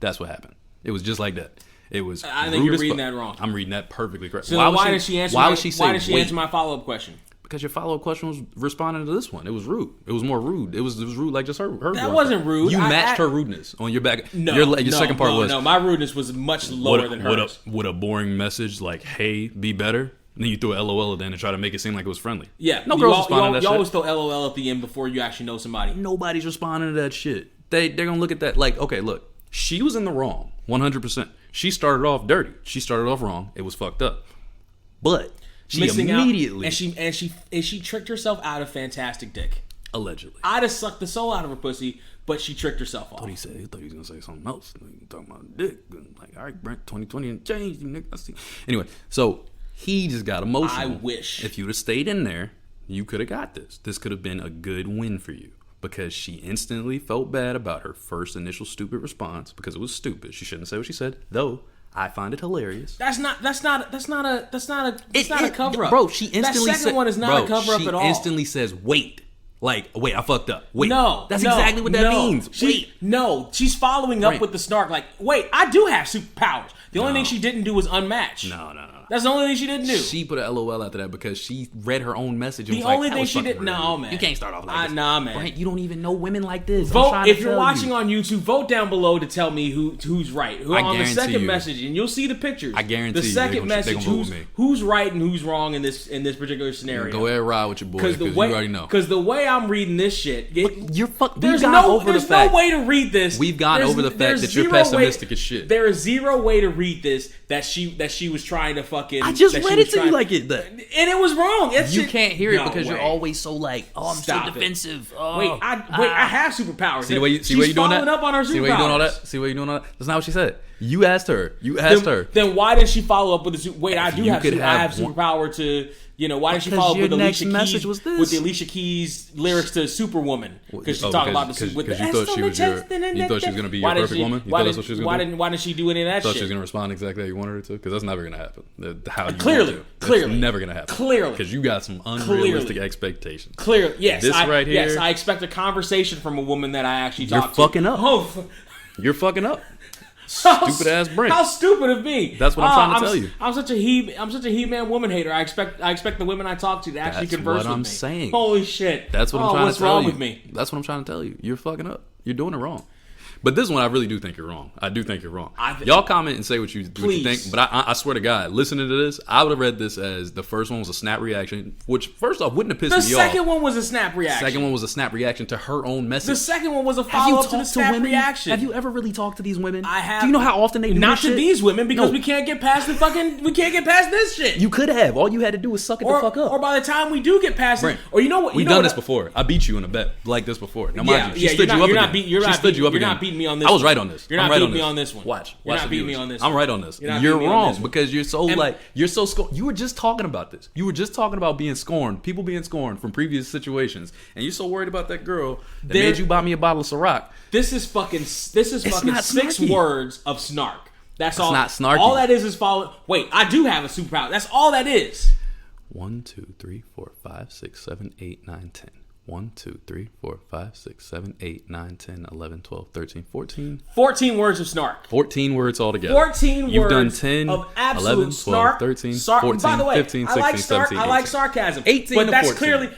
That's what happened. It was just like that. It was. I think you're reading that wrong. I'm reading that perfectly correct. So why did she answer my follow-up question? Because your follow-up question was responding to this one. It was rude. It was more rude. It was rude like just her. That wasn't rude. You matched her rudeness on your back. Your second part was. No, my rudeness was much lower than hers. Would a boring message like, hey, be better? And then you threw a LOL at the end and try to make it seem like it was friendly. Yeah. No girls responding to that shit. You always throw LOL at the end before you actually know somebody. Nobody's responding to that shit. They're going to look at that like, okay, look. She was in the wrong, 100%. She started off dirty. She started off wrong. It was fucked up. But she immediately... And she tricked herself out of fantastic dick. Allegedly. I'd have sucked the soul out of her pussy, but she tricked herself off. He thought he was going to say something else. Talking about dick. Like, all right, Brent, 2020 and changed. You nigga. I see. Anyway, so... He just got emotional. I wish. If you'd have stayed in there, you could have got this. This could have been a good win for you. Because she instantly felt bad about her first initial stupid response. Because it was stupid. She shouldn't say what she said. Though, I find it hilarious. That's not a cover-up. Bro, she instantly that second one is not a cover-up at all. She instantly says, wait. Like, wait, I fucked up. Wait. No. That's exactly what that means. She's following up with the snark like, wait, I do have superpowers. The only thing she didn't do was unmatch. No. That's the only thing she didn't do. She put an LOL after that because she read her own message. And the only thing she did, no man, you can't start off like this. Nah, man. Brent, you don't even know women like this. Vote if you're watching on YouTube. Vote down below to tell me who's right. Who on the second message, and you'll see the pictures. I guarantee the second message. Who's right and who's wrong in this particular scenario. Go ahead, ride with your boy because you already know. Because the way I'm reading this shit, there's no way to read this. We've gone over the fact that you're pessimistic as shit. There is zero way to read this that she was trying to fucking. I just read it to you like it. And it was wrong. You can't hear it because you're always so like, oh, I'm so defensive. Oh, wait, I have superpowers. See where you doing that? Up on her superpowers. See where you doing all that? See where you doing all that? That's not what she said. You asked her. Then why did she follow up with the wait? I have superpower to. Why did she follow up with the Alicia Keys lyrics to Superwoman? Because she's talking about the with the you thought she was going to be your perfect woman. You thought that's what she was going to do. Why didn't she do any of that shit? Thought she was going to respond exactly how you wanted her to? Because that's never going to happen. Clearly, that's never going to happen. Clearly, because you got some unrealistic expectations. Clearly, yes. This right here. Yes, I expect a conversation from a woman that I actually talk to. You're fucking up. You're fucking up. Stupid ass Brent. How stupid of me! That's what I'm trying to tell you. I'm such a He-Man woman hater. I expect the women I talk to actually converse with me. That's what I'm saying. Holy shit! That's what I'm trying to tell you. What's wrong with me? That's what I'm trying to tell you. You're fucking up. You're doing it wrong. But this one, I really do think you're wrong. I do think you're wrong. I Y'all comment and say what you Please. think. But I swear to God, listening to this, I would have read this as the first one was a snap reaction, which first off wouldn't have pissed The me off. second one was a snap reaction. Second one was a snap reaction to her own message. The second one was a follow-up to the snap reaction. Have you ever really talked to these women? I have. Do you know how often they do Not this to shit? these women because No. we can't get past we can't get past this shit. You could have. All you had to do was suck it the fuck up. Or by the time we do get past Brent, it, or you know what? We've done this before. I beat you in a bet like this before. Now, mind you, she stood you up again. She stood you up again. You're not beating me on this. I was right on this. You're not beating me on this one. Watch. You're not the beating me viewers. on this I'm one. right on this. You're not You're beating me on wrong this one. because you're so you're so you were just talking about this. You were just talking about being scorned, people being scorned from previous situations, and you're so worried about that girl that made you buy me a bottle of Ciroc. This is fucking not 6 snarky. words of snark. That's all. It's not snarky. All that is follow. Wait, I do have a superpower. That's all that is. 1, 2, 3, 4, 5, 6, 7, 8, 9, 10. 1, 2, 3, 4, 5, 6, 7, 8, 9, 10, 11, 12, 13, 14. 14 words of snark. 14 words altogether. 14 You've words done 10, of absolute 11, 12, snark. 13, Sar- 14, by the way, 15, 16, I like snark. 17, I like 18. sarcasm. 18 but to that's 14.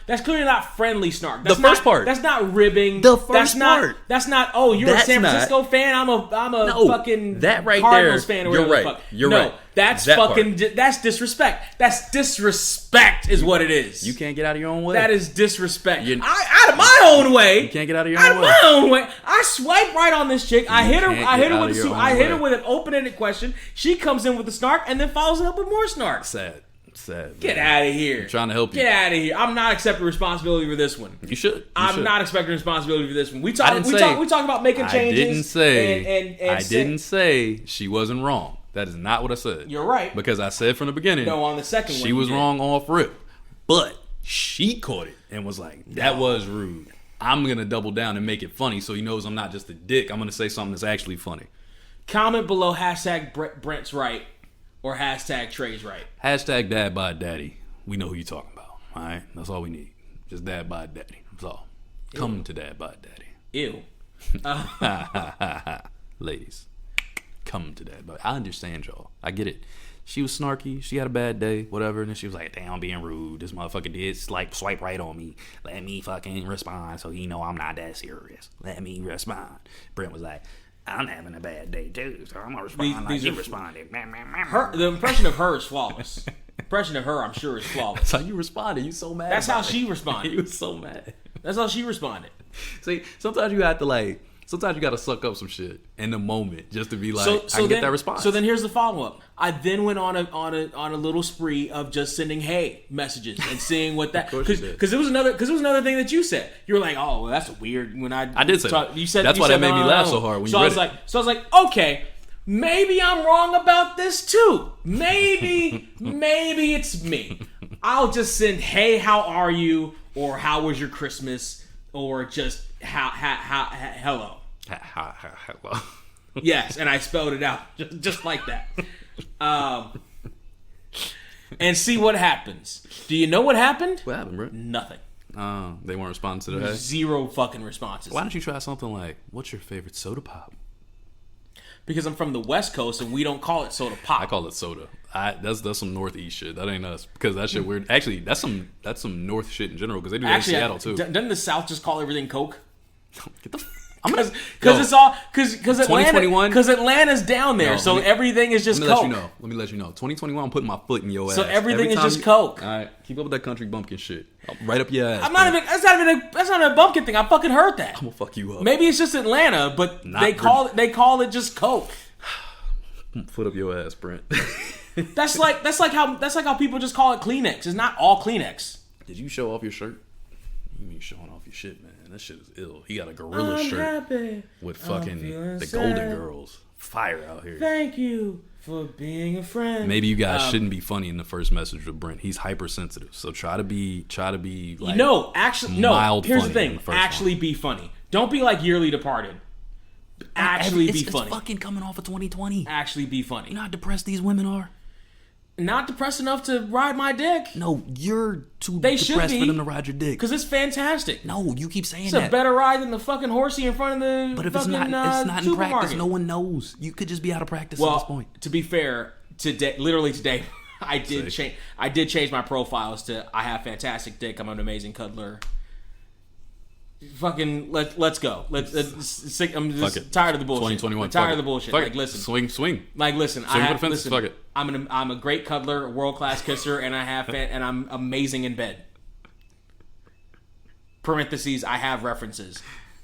That's clearly not friendly snark. That's The first not, part. That's not ribbing. The first that's not, part. That's not. Oh, you're That's a San not- Francisco fan. I'm a No, fucking that right Cardinals there, fan. Or you're whatever the right. fuck. You're no, right. That's That fucking. part. That's disrespect. That's disrespect is what it is. You can't get out of your own way. That is disrespect. You- Out of my own way. You can't get out of your Out own of way. my own way. I swipe right on this chick. I hit her. can't I hit get her out with of your own I hit her way. with an open-ended question. She comes in with the snark and then follows it up with more snark. Sad. Get out of here. I'm trying to help you. Get out of here. I'm not accepting responsibility for this one. You should. I'm not accepting responsibility for this one. We I talk. didn't We say- talk. We talk about making I changes. didn't say. And I didn't say she wasn't wrong. That is not what I said. You're right. Because I said from the beginning. No, on the second one, she you was did. wrong off rip, but she caught it and was like, "That was rude." I'm gonna double down and make it funny, so he knows I'm not just a dick. I'm gonna say something that's actually funny. Comment below #Brent's right or #Trey's right. Dad by Daddy. We know who you're talking about. All right, that's all we need. Just Dad by Daddy. That's all. Come to Dad by Daddy. Ew. Ladies, come to that. But I understand y'all. I get it. She was snarky. She had a bad day, whatever. And then she was like, damn, I'm being rude. This motherfucker did swipe right on me. Let me fucking respond so he know I'm not that serious. Let me respond. Brent was like, I'm having a bad day too, so I'm going to respond like you responded. The impression of her is flawless. Impression of her, I'm sure, is flawless. That's how you responded. You so mad. That's how about it. she responded. You was so mad. That's how she responded. See, sometimes you have to sometimes you got to suck up some shit in the moment just to be like, I can then, get that response. So then here's the follow up. I then went on a little spree of just sending hey messages and seeing what that because it was another thing that you said. You were like, oh, well, that's weird. When I did say that. You said That's you why said, that made me no, laugh no. so hard when so you I read was it. like, okay, maybe I'm wrong about this too. Maybe it's me. I'll just send hey, how are you, or how was your Christmas, or just how hello. Hello. Yes, and I spelled it out just like that. And see what happens. Do you know what happened? What happened, bro? Nothing. They weren't responding to the hey. Zero fucking responses. Why don't you try something like, what's your favorite soda pop? Because I'm from the West Coast and we don't call it soda pop. I call it soda. That's some Northeast shit. That ain't us. Because that shit weird. Actually, that's some North shit in general. Because they do that in Seattle too. Doesn't the South just call everything Coke? Get the. Because it's all because Atlanta 2021? because Atlanta's down there, No, so let me- everything is just Coke. Let me let you know. 2021, I'm putting my foot in your ass. So everything Every is time just Coke. All right, keep up with that country bumpkin shit. Right up your ass. I'm not even. That's not a bumpkin thing. I fucking heard that. I'm gonna fuck you up. Maybe it's just Atlanta, but Not they call it just Coke. Foot up your ass, Brent. That's like how people just call it Kleenex. It's not all Kleenex. Did you show off your shirt? You mean showing off your shit, man? That shit is ill. He got a gorilla shirt with fucking the Golden Girls. Fire out here. Thank you for being a friend. Maybe you guys shouldn't be funny in the first message with Brent. He's hypersensitive, so try to be like mild Here's the funny thing. in the first Actually, be funny. Don't be like Yearly Departed. Actually, be funny. It's fucking coming off of 2020. Actually, be funny. You know how depressed these women are. Not depressed enough to ride my dick. No, you're too They should depressed be, for them to ride your dick. Because it's fantastic. No, you keep saying It's that. a better ride than the fucking horsey in front of the But if fucking, it's not in practice, supermarket. no one knows. You could just be out of practice at this point. To be fair, literally today, I did change my profiles to I have fantastic dick. I'm an amazing cuddler. Fucking let's go. I'm just tired of the bullshit. 2021. I'm tired of the bullshit. Like listen, swing. Like listen, Swing for the fences. Fuck it. I'm a great cuddler, world class kisser, and I'm amazing in bed. Parentheses, I have references,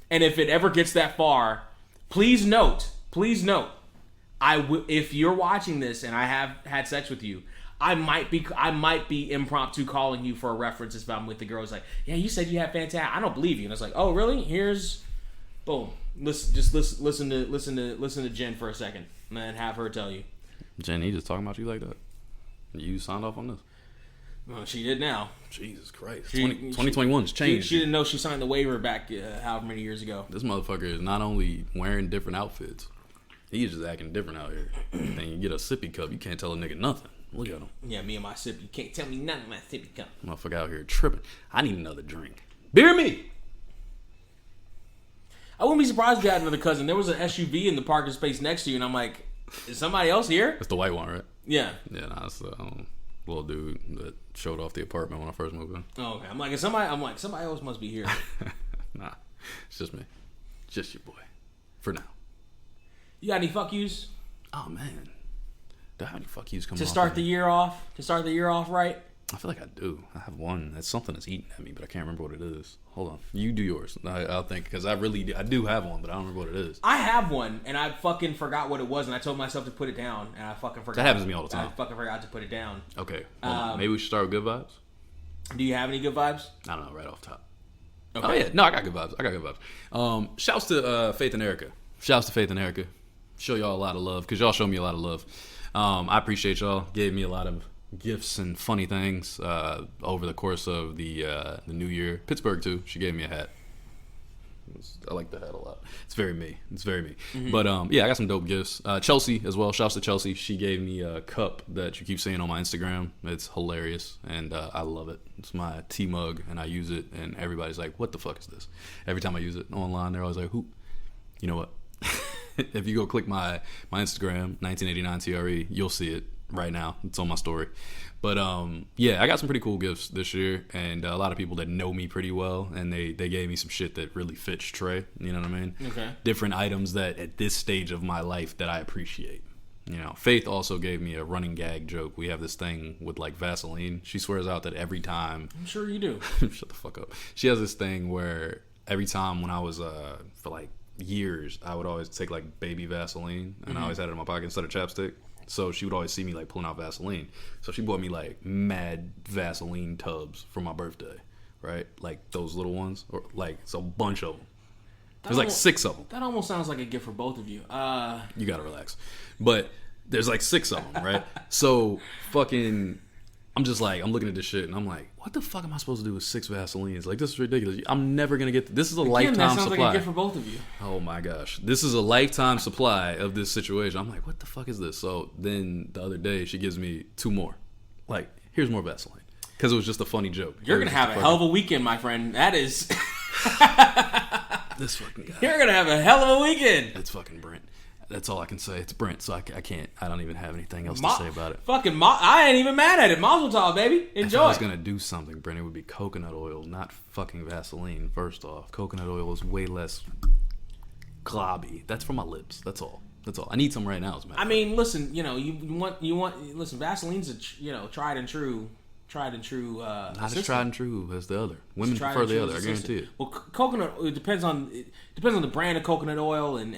and if it ever gets that far, please note, if you're watching this and I have had sex with you, I might be impromptu calling you for a reference if I'm with the girls. Like, yeah, you said you had fantastic. I don't believe you. And it's like, oh, really? Here's, boom. Listen to Jen for a second, and then have her tell you. Jen, he just talking about you like that. You signed off on this. Well, she did now. Jesus Christ. 2021's changed. She didn't know she signed the waiver back however many years ago. This motherfucker is not only wearing different outfits, he's just acting different out here. Then you get a sippy cup, you can't tell a nigga nothing. Look at him. Yeah, me and my sip. You can't tell me nothing about my sippy cup. Motherfucker out here tripping. I need another drink. Beer me. I wouldn't be surprised if you had another cousin. There was an SUV in the parking space next to you, and I'm like, is somebody else here? It's the white one, right? Yeah. Yeah, nah, it's the little dude that showed off the apartment when I first moved in. Oh, okay. I'm like, somebody else must be here. Nah, it's just me. Just your boy. For now. You got any fuck yous? Oh, man. Do I have any fuck yous coming To off start the year off? To start the year off right? I feel like I do. I have one. That's something that's eating at me, but I can't remember what it is. Hold on. You do yours. I'll think, because I do have one, but I don't remember what it is. I have one, and I fucking forgot what it was, and I told myself to put it down, and I fucking forgot. That happens to me all the time. I fucking forgot to put it down. Okay. Maybe we should start with good vibes? Do you have any good vibes? I don't know, right off top. Okay. Oh, yeah. No, I got good vibes. Shouts to Faith and Erica. Show y'all a lot of love, because y'all show me a lot of love. I appreciate y'all. Gave me a lot of gifts and funny things over the course of the new year. Pittsburgh too. She gave me a hat. I like the hat a lot. It's very me. Mm-hmm. But yeah, I got some dope gifts. Chelsea as well. Shouts to Chelsea. She gave me a cup that you keep seeing on my Instagram. It's hilarious, and I love it. It's my tea mug, and I use it, and everybody's like, "What the fuck is this?" Every time I use it online, they're always like, "Who?" You know what? If you go click my Instagram, 1989 TRE, you'll see it right now. It's on my story. But yeah, I got some pretty cool gifts this year, and a lot of people that know me pretty well, and they gave me some shit that really fits Trey. You know what I mean? Okay. Different items that at this stage of my life that I appreciate. You know, Faith also gave me a running gag joke. We have this thing with like Vaseline. She swears out that every time. I'm sure you do. Shut the fuck up. She has this thing where every time when I was for like years, I would always take like baby Vaseline, and I always had it in my pocket instead of chapstick. So she would always see me like pulling out Vaseline. So she bought me like mad Vaseline tubs for my birthday, right? Like those little ones, or like it's a bunch of them. There's like 6 of them. That almost sounds like a gift for both of you. You gotta relax. But there's like 6 of them, right? So fucking, I'm just like, I'm looking at this shit and I'm like, what the fuck am I supposed to do with 6 Vaselines? Like, this is ridiculous. I'm never gonna get this is a lifetime that sounds supply. Like a gift for both of you. Oh my gosh, this is a lifetime supply of this situation. I'm like, what the fuck is this? So then the other day she gives me 2 more. Like, here's more Vaseline, because it was just a funny joke. You're gonna have a hell of a weekend, my friend. That is. This fucking guy. You're gonna have a hell of a weekend. It's fucking Brent. That's all I can say. It's Brent, so I can't. I don't even have anything else to say about it. I ain't even mad at it. Mazel tov, baby. Enjoy. If I was gonna do something, Brent, it would be coconut oil, not fucking Vaseline. First off, coconut oil is way less globby. That's for my lips. That's all. I need some right now, as a matter of fact. mean, listen. You know, you want. Listen, Vaseline's tried and true. Not as tried and true as the other. Women prefer the other. I guarantee it. Well, coconut. It depends on the brand of coconut oil and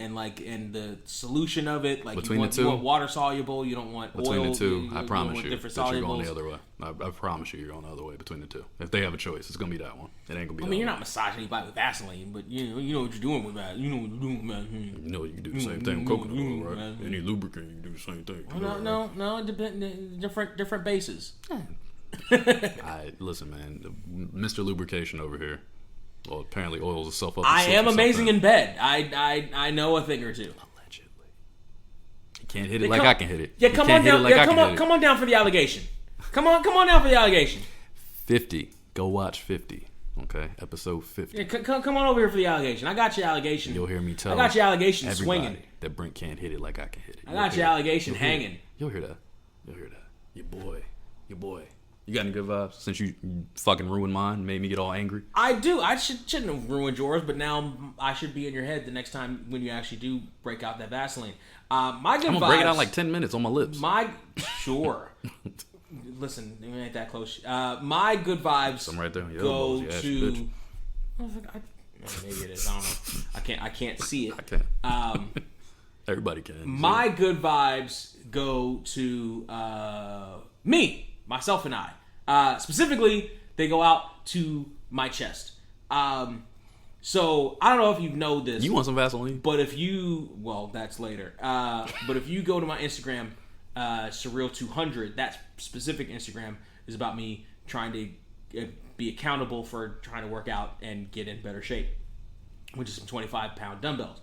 the solution of it. Like between you want, the two, you want water soluble. You don't want between oil. the two. I promise you that you're going the other way. I promise you're going the other way between the two. If they have a choice, it's gonna be that one. It ain't gonna be. I mean, you're not massaging anybody with Vaseline, but you know what you're doing with that. You know what you're doing with that. You know you can do the same thing with coconut oil, right? Any lubricant, you can do the same thing. No. It depends. Different bases. Listen, man. Mr. Lubrication over here. Well, apparently oils itself up. I am amazing in bed. I know a thing or two. Allegedly. You can't hit it like I can hit it. Yeah, come on down. Come on down for the allegation. Come on down for the allegation. 50. Go watch 50. Okay, episode 50. Yeah, come on over here for the allegation. I got your allegation. You'll hear me tell. I got your allegation swinging. That Brent can't hit it like I can hit it. I got your allegation hanging. You'll hear that. Your boy. You got any good vibes since you fucking ruined mine, made me get all angry? I do. I shouldn't have ruined yours, but now I should be in your head the next time when you actually do break out that Vaseline. My good vibes. I'm gonna break it out in like 10 minutes on my lips. Sure. Listen, it ain't that close. My good vibes. I'm right there. Yeah, go yeah, to. Maybe it is. I don't know. I can't see it. I can't. Everybody can. My good vibes go to me, myself, and I. Specifically, they go out to my chest. So I don't know if you know this. You want some Vaseline? But if you, well, that's later. But if you go to my Instagram, Surreal200, that specific Instagram is about me trying to be accountable for trying to work out and get in better shape, which is some 25-pound dumbbells.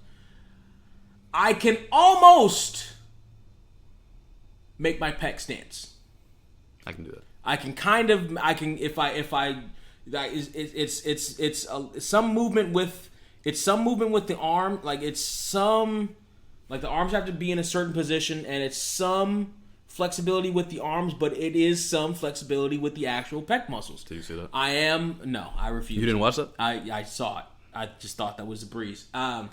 I can almost make my pec stance. I can do that. It's some movement with the arm, like the arms have to be in a certain position, and it's some flexibility with the arms, but it is some flexibility with the actual pec muscles. Did you see that? I refuse. You didn't watch that? I saw it. I just thought that was a breeze. I'm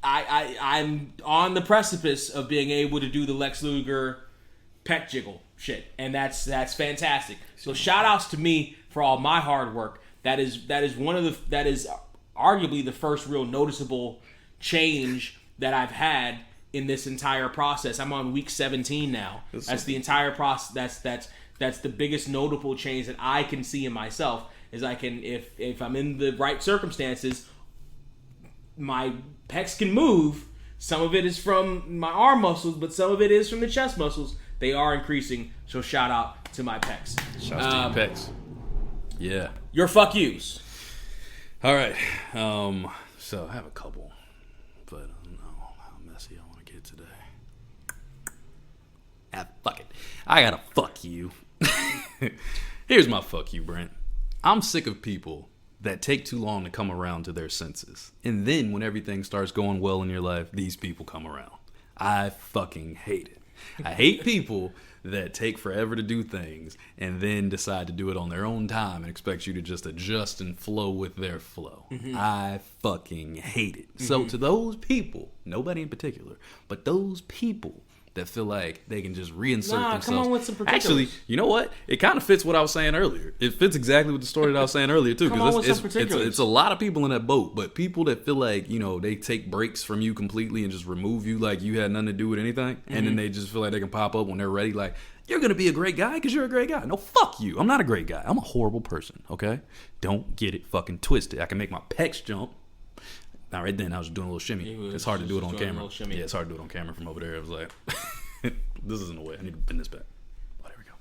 on the precipice of being able to do the Lex Luger pec jiggle shit, and that's fantastic. So shout outs to me for all my hard work. That is arguably the first real noticeable change that I've had in this entire process. I'm on week 17 now. That's the entire process. That's the biggest notable change that I can see in myself. Is I can, if I'm in the right circumstances, my pecs can move. Some of it is from my arm muscles, but some of it is from the chest muscles. They are increasing, so shout out to my pecs. Shout out to your pecs. Yeah. Your fuck yous. All right. So I have a couple, but I don't know how messy I want to get today. Fuck it. I gotta fuck you. Here's my fuck you, Brent. I'm sick of people that take too long to come around to their senses. And then when everything starts going well in your life, these people come around. I fucking hate it. I hate people that take forever to do things and then decide to do it on their own time and expect you to just adjust and flow with their flow. Mm-hmm. I fucking hate it. Mm-hmm. So to those people, nobody in particular, but those people that feel like they can just reinsert themselves. Come on with some particulars. Actually, you know what? It kind of fits what I was saying earlier. It fits exactly with the story that I was saying earlier, too. Because it's a lot of people in that boat, but people that feel like, they take breaks from you completely and just remove you like you had nothing to do with anything, mm-hmm. and then they just feel like they can pop up when they're ready, like, you're going to be a great guy because you're a great guy. No, fuck you. I'm not a great guy. I'm a horrible person, okay? Don't get it fucking twisted. I can make my pecs jump. Now, right then, I was doing a little shimmy. It's hard to do it on camera. Yeah, it's hard to do it on camera from over there. I was like, this isn't the way. I need to bend this back. Oh, there we go.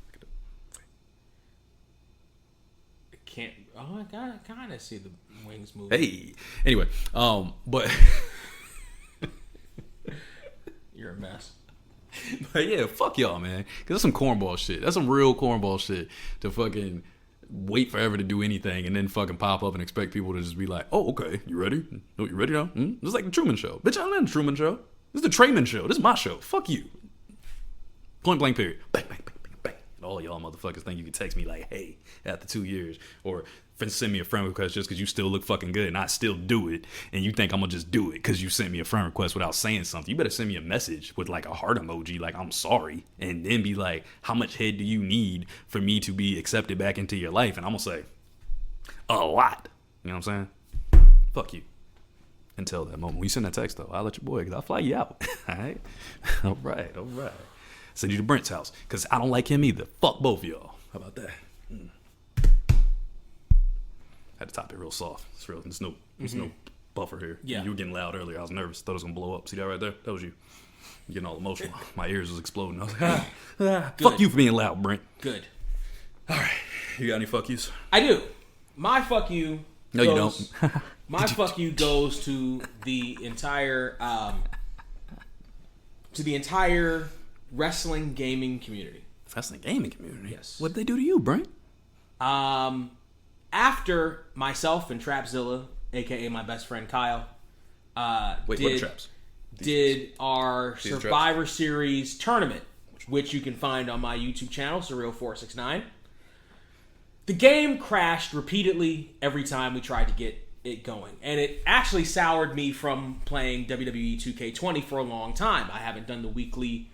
I can't. Oh, I kind of see the wings moving. Hey. Anyway, but you're a mess. But yeah, fuck y'all, man. Because that's some cornball shit. That's some real cornball shit to fucking wait forever to do anything and then fucking pop up and expect people to just be like, oh, okay, you ready? Oh, you ready now? This is like the Truman Show. Bitch, I'm not in the Truman Show. This is the Trayman Show. This is my show. Fuck you. Point blank period. Bang, bang, bang, bang, bang. And all y'all motherfuckers think you can text me like, hey, after 2 years. Or send me a friend request just because you still look fucking good and I still do it. And you think I'm going to just do it because you sent me a friend request without saying something. You better send me a message with like a heart emoji, like I'm sorry. And then be like, how much head do you need for me to be accepted back into your life? And I'm going to say, a lot. You know what I'm saying? Fuck you. Until that moment. When you send that text, though, I'll let your boy, because I'll fly you out. All right? All right. Send you to Brent's house, because I don't like him either. Fuck both of y'all. How about that? Had to top it real soft. There's no buffer here. Yeah. You were getting loud earlier. I was nervous. Thought it was going to blow up. See that right there? That was you. You're getting all emotional. My ears was exploding. I was like, fuck you for being loud, Brent. Good. All right. You got any fuck yous? I do. My fuck you. No, you don't. My fuck you goes to the entire wrestling gaming community. Wrestling gaming community? Yes. What'd they do to you, Brent? After myself and Trapzilla, aka my best friend Kyle, what traps? Did our Survivor Series tournament. which you can find on my YouTube channel, Surreal469. The game crashed repeatedly every time we tried to get it going. And it actually soured me from playing WWE 2K20 for a long time. I haven't done the weekly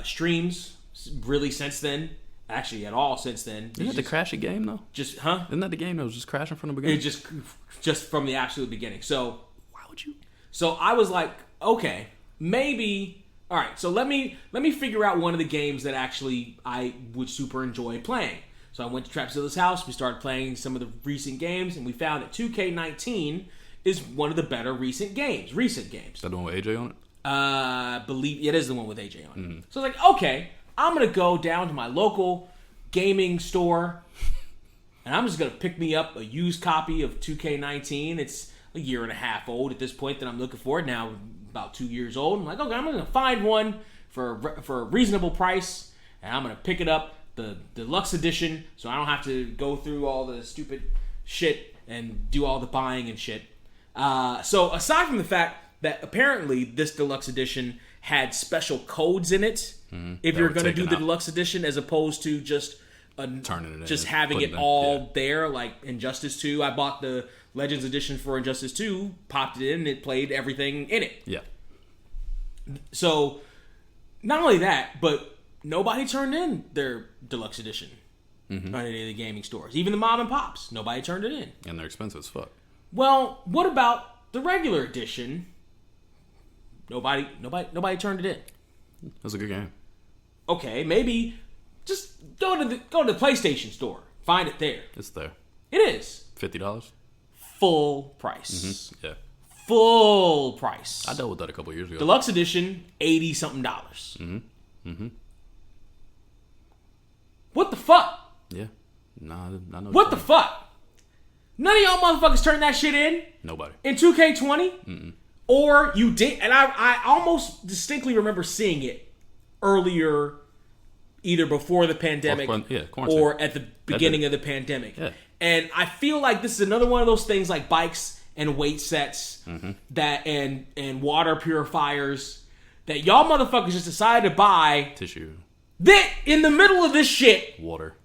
streams really since then. Actually, at all since then. Isn't that the crashy game, though? Isn't that the game that was just crashing from the beginning? It just from the absolute beginning. So why would you? So I was like, okay, maybe. All right, so let me figure out one of the games that actually I would super enjoy playing. So I went to Trapzilla's house. We started playing some of the recent games, and we found that 2K19 is one of the better recent games. Is that the one with AJ on it? Believe it is the one with AJ on it. Mm-hmm. So I was like, okay, I'm gonna go down to my local gaming store, and I'm just gonna pick me up a used copy of 2K19. It's a year and a half old at this point that I'm looking for. Now about 2 years old. I'm like, okay, I'm gonna find one for a reasonable price, and I'm gonna pick it up, the deluxe edition, so I don't have to go through all the stupid shit and do all the buying and shit. So aside from the fact that apparently this deluxe edition had special codes in it, if you're going to do the deluxe edition, as opposed to just having it all there, like Injustice 2. I bought the Legends edition for Injustice 2, popped it in, and it played everything in it. Yeah. So not only that, but nobody turned in their deluxe edition on any of the gaming stores. Even the mom and pops, nobody turned it in. And they're expensive as fuck. Well, what about the regular edition? Nobody turned it in. That's a good game. Okay, maybe just go to the PlayStation store. Find it there. It's there. It is. $50? Full price. Mm-hmm. Yeah. Full price. I dealt with that a couple years ago. Deluxe edition, $80-something. Mm-hmm. Mm-hmm. What the fuck? Yeah. Nah, I know. What the fuck? None of y'all motherfuckers turned that shit in? Nobody. In 2K20? Mm-mm. Or you did, and I almost distinctly remember seeing it earlier, either before the pandemic or at the beginning of the pandemic. Yeah. And I feel like this is another one of those things like bikes and weight sets that and water purifiers that y'all motherfuckers just decided to buy. Tissue. That in the middle of this shit. Water.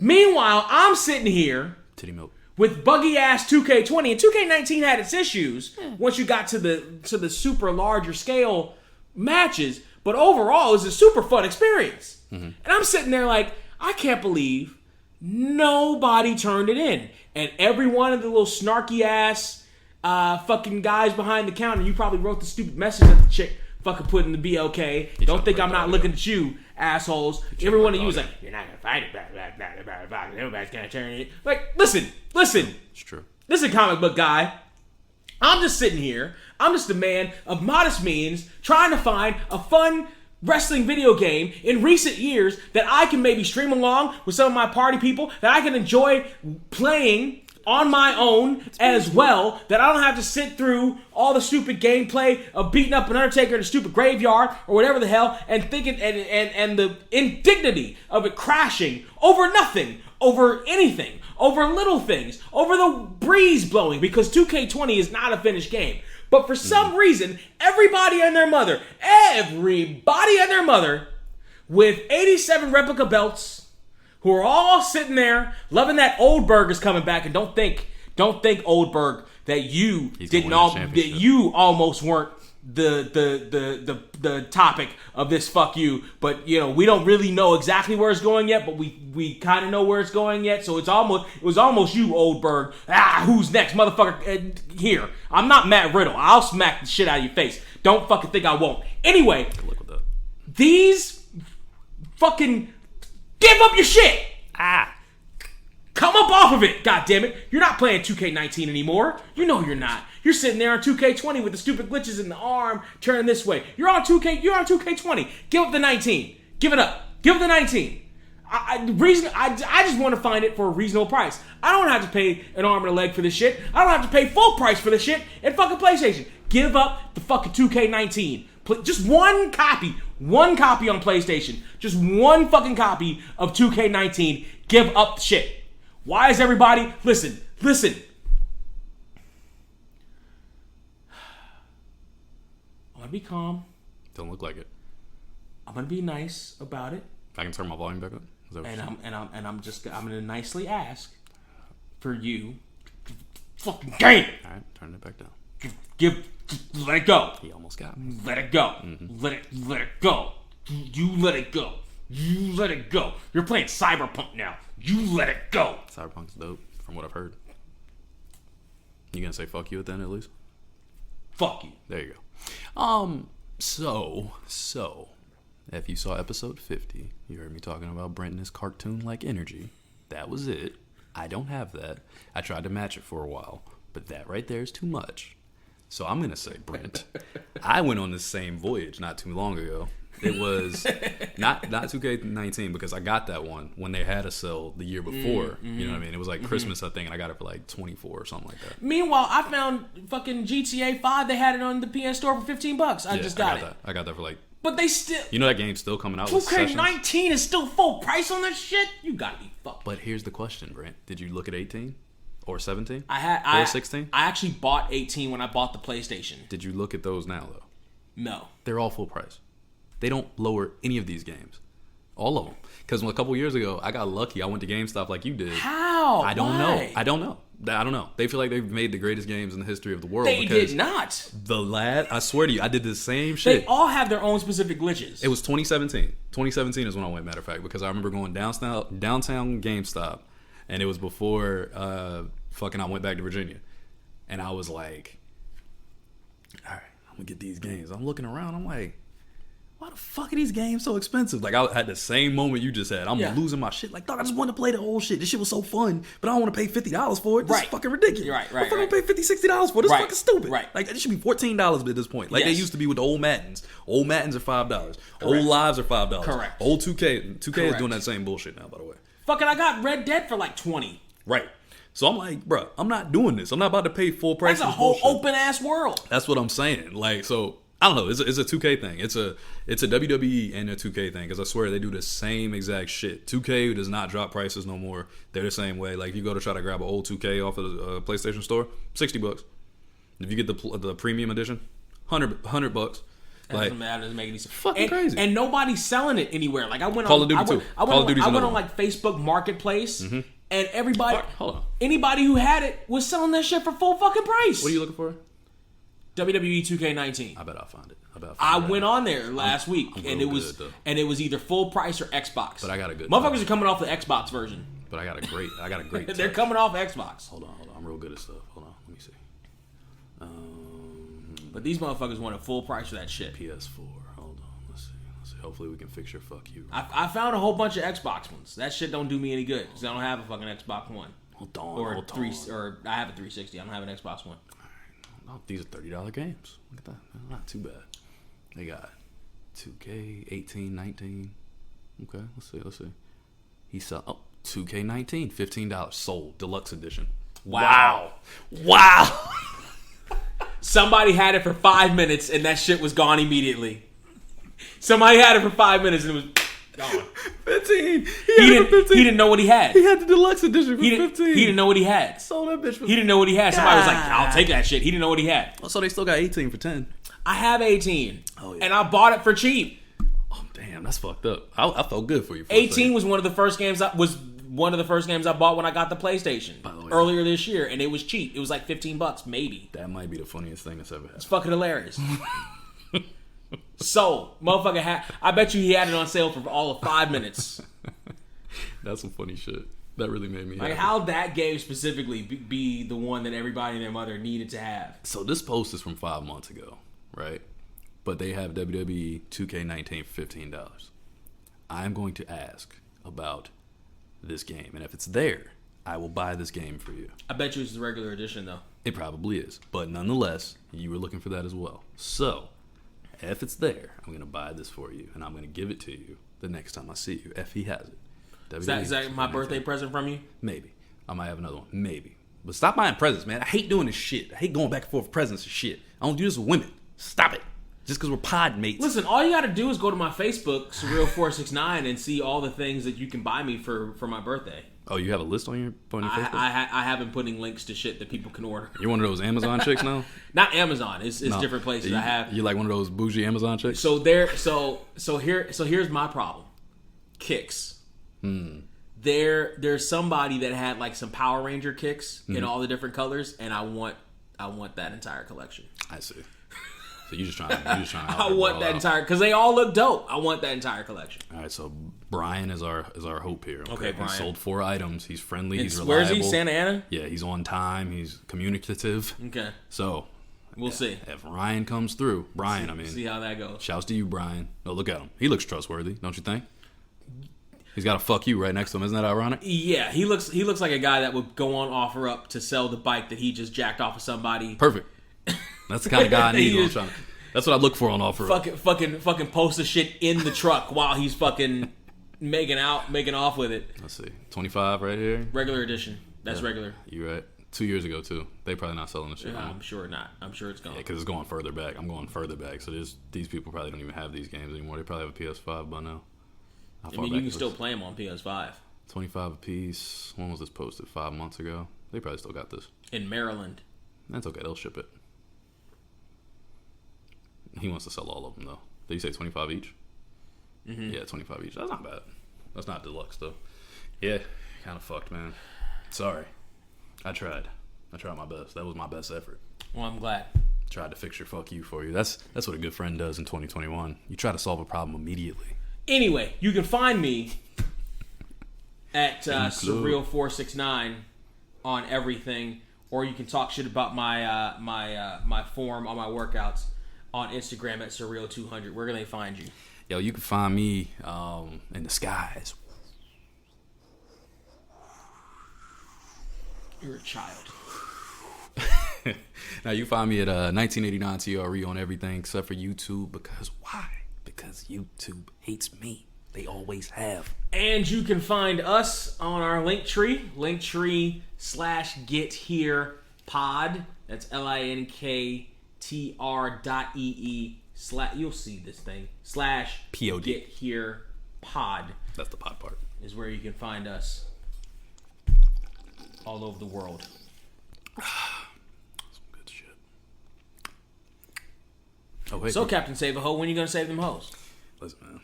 Meanwhile, I'm sitting here. Titty milk. With buggy ass 2K20, and 2K19 had its issues once you got to the super larger scale matches, but overall it was a super fun experience. And I'm sitting there like, I can't believe nobody turned it in, and every one of the little snarky ass fucking guys behind the counter, you probably wrote the stupid message that the chick fucking put in the BLK. Don't think I'm not looking at you, assholes. Every one of you was like, you're not gonna fight it, everybody's gonna turn it. Like, listen. It's true. Listen, comic book guy. I'm just sitting here. I'm just a man of modest means trying to find a fun wrestling video game in recent years that I can maybe stream along with some of my party people, that I can enjoy playing on my own as well, that I don't have to sit through all the stupid gameplay of beating up an Undertaker in a stupid graveyard or whatever the hell, and thinking and the indignity of it crashing over nothing, over anything, over little things, over the breeze blowing, because 2K20 is not a finished game. But for some reason, everybody and their mother with 87 replica belts, who are all sitting there loving that Oldberg is coming back, and don't think Oldberg that you almost weren't the topic of this fuck you, but you know, we don't really know exactly where it's going yet, but we kind of know where it's going yet, so it was almost you, Oldberg. Who's next, motherfucker? Here, I'm not Matt Riddle. I'll smack the shit out of your face. Don't fucking think I won't. Anyway, these fucking give up your shit. Come up off of it, goddammit. You're not playing 2K19 anymore. You know you're not. You're sitting there on 2K20 with the stupid glitches in the arm turning this way. You're on 2K20. Give up the 19. Give it up. Give up the 19. I just want to find it for a reasonable price. I don't have to pay an arm and a leg for this shit. I don't have to pay full price for this shit at fucking PlayStation. Give up the fucking 2K19. Just one copy on PlayStation. Just one fucking copy of 2K19. Give up the shit. Why is everybody... Listen. I want to be calm. Don't look like it. I I'm gonna be nice about it. I can turn my volume back up. Is that what you're saying? I'm gonna nicely ask for you, fucking game. All right, turn it back down. Let it go. He almost got me. Let it go. Let it go. You let it go. You let it go. You're playing Cyberpunk now. You let it go. Cyberpunk's dope, from what I've heard. You gonna say fuck you at the end at least? Fuck you. There you go. So if you saw episode 50, you heard me talking about Brent and his cartoon-like energy. That was it. I don't have that. I tried to match it for a while, but that right there is too much. So I'm gonna say, Brent, I went on this same voyage not too long ago. It was not 2K19 because I got that one when they had a sale the year before. You know what I mean? It was like Christmas, I think, and I got it for like 24 or something like that. Meanwhile, I found fucking GTA 5. They had it on the PS Store for $15. I just got it. I got that for like. But they still. You know that game's still coming out. 2K19 is still full price on this shit. You gotta be fucked. But here's the question, Brent. Did you look at 18 or 17? Or 16? I actually bought 18 when I bought the PlayStation. Did you look at those now though? No. They're all full price. They don't lower any of these games. All of them. Because a couple years ago, I got lucky. I went to GameStop like you did. How? I don't Why? know. I don't know. They feel like they've made the greatest games in the history of the world. They did not. I swear to you, I did the same shit. They all have their own specific glitches. It was 2017. 2017 is when I went, matter of fact, because I remember going downtown GameStop, and it was before I went back to Virginia. And I was like, all right, I'm going to get these games. I'm looking around. I'm like, why the fuck are these games so expensive? Like, I had the same moment you just had. I'm losing my shit. Like, dog, I just wanted to play the old shit. This shit was so fun, but I don't want to pay $50 for it. This is fucking ridiculous. Right. I'm fucking pay $50, $60 for it. This is fucking stupid. Right. Like, it should be $14 at this point. Like, they used to be with the old Maddens. Old Maddens are $5. Correct. Old Lives are $5. Correct. Old 2K. 2K is doing that same bullshit now, by the way. Fucking, I got Red Dead for like 20. Right. So I'm like, bro, I'm not doing this. I'm not about to pay full price. That's a whole open ass world. That's what I'm saying. Like, so I don't know. It's a 2K thing. It's a WWE and a 2K thing because I swear they do the same exact shit. 2K does not drop prices no more. They're the same way. Like, if you go to try to grab an old 2K off of the PlayStation Store, $60. If you get the premium edition, $100. Like, that doesn't make any sense. Fucking crazy. And nobody's selling it anywhere. Like, I went Call on of Duty too. I Call of Duty's went another on one. like Facebook Marketplace, and everybody, hold on. anybody who had it was selling that shit for full fucking price. What are you looking for? WWE 2K19. I bet I'll find it. I went on there last week, and it was good, and it was either full price or Xbox. But I got a good. Motherfuckers are coming off the Xbox version. But I got a great. They're coming off Xbox. Hold on. I'm real good at stuff. Hold on. Let me see. But these motherfuckers want a full price for that shit. PS4. Hold on. Let's see. Hopefully we can fix your fuck you. I found a whole bunch of Xbox ones. That shit don't do me any good because I don't have a fucking Xbox One. Hold on. Or I have a 360. I don't have an Xbox One. Oh, these are $30 games. Look at that. Not too bad. They got 2K, 18, 19. Okay, let's see. He saw 2K19, $15. Sold. Deluxe edition. Wow. Somebody had it for 5 minutes and that shit was gone immediately. Somebody had it for 5 minutes and it was gone. 15. He didn't know what he had. He had the deluxe edition for 15. He didn't know what he had. Sold that bitch for He didn't know what he had. Somebody was like, I'll take that shit. He didn't know what he had. So they still got 18 for 10. I have 18. Oh, yeah. And I bought it for cheap. Oh, damn. That's fucked up. I felt good for you. 18 was one of the first games I bought when I got the PlayStation. By the way, earlier this year, and it was cheap. It was like $15, maybe. That might be the funniest thing that's ever happened. It's fucking hilarious. Sold. Motherfucker I bet you he had it on sale for all of 5 minutes. That's some funny shit. That really made me happy. Like, how that game specifically be the one that everybody and their mother needed to have. So this post is from 5 months ago, right? But they have WWE 2K19 for $15. I'm going to ask about this game, and if it's there, I will buy this game for you. I bet you it's the regular edition, though. It probably is, but nonetheless, you were looking for that as well. So, if it's there, I'm going to buy this for you, and I'm going to give it to you the next time I see you, if he has it. Is that my birthday present from you? Maybe. I might have another one. Maybe. But stop buying presents, man. I hate doing this shit. I hate going back and forth with presents and shit. I don't do this with women. Stop it. just because we're pod mates. Listen, all you got to do is go to my Facebook, Surreal469, and see all the things that you can buy me for my birthday. Oh, you have a list on your Facebook? I have been putting links to shit that people can order. You're one of those Amazon chicks now? Not Amazon. It's different places. You're like one of those bougie Amazon chicks? So here's my problem. Kicks. There's somebody that had like some Power Ranger kicks in all the different colors, and I want that entire collection. I see. So you just trying. I want that entire, because they all look dope. I want that entire collection. All right, so Brian is our hope here. Okay, Brian. He sold 4 items. He's friendly. He's reliable. Where is he? Santa Ana? Yeah, he's on time. He's communicative. Okay. So we'll see if Ryan comes through. Brian, see how that goes. Shouts to you, Brian. Oh, look at him. He looks trustworthy, don't you think? He's got a fuck you right next to him. Isn't that ironic? Yeah, he looks like a guy that would go on OfferUp to sell the bike that he just jacked off of somebody. Perfect. That's the kind of guy I need. That's what I look for on OfferUp. Fucking post the shit in the truck while he's fucking making off with it. Let's see, 25 right here. Regular edition. That's regular. You right. 2 years ago too. They probably not selling the shit. I'm sure not. I'm sure it's gone. Yeah, because it's going further back. I'm going further back. So these people probably don't even have these games anymore. They probably have a PS5 by now. I mean, you can still play them on PS5. 25 a piece. When was this posted? 5 months ago. They probably still got this. In Maryland. That's okay. They'll ship it. He wants to sell all of them, though. Did you say 25 each? Mm-hmm. Yeah, 25 each. That's not bad. That's not deluxe, though. Yeah, kind of fucked, man. Sorry. I tried my best. That was my best effort. Well, I'm glad. Tried to fix your fuck you for you. That's what a good friend does in 2021. You try to solve a problem immediately. Anyway, you can find me at Surreal469 on everything, or you can talk shit about my my form on my workouts on Instagram at Surreal200. Where can they find you? Yo, you can find me in the skies. You're a child. Now you find me at 1989 TRE on everything except for YouTube. Because why? Because YouTube hates me. They always have. And you can find us on our Linktree/GetHerePod. That's linktr.ee/ you'll see this thing /POD. Get Here Pod. That's the pod part. Is where you can find us all over the world. Some good shit. Oh, wait. So, Captain Trey-ve-A-Ho, when are you going to save them hoes? Listen, man.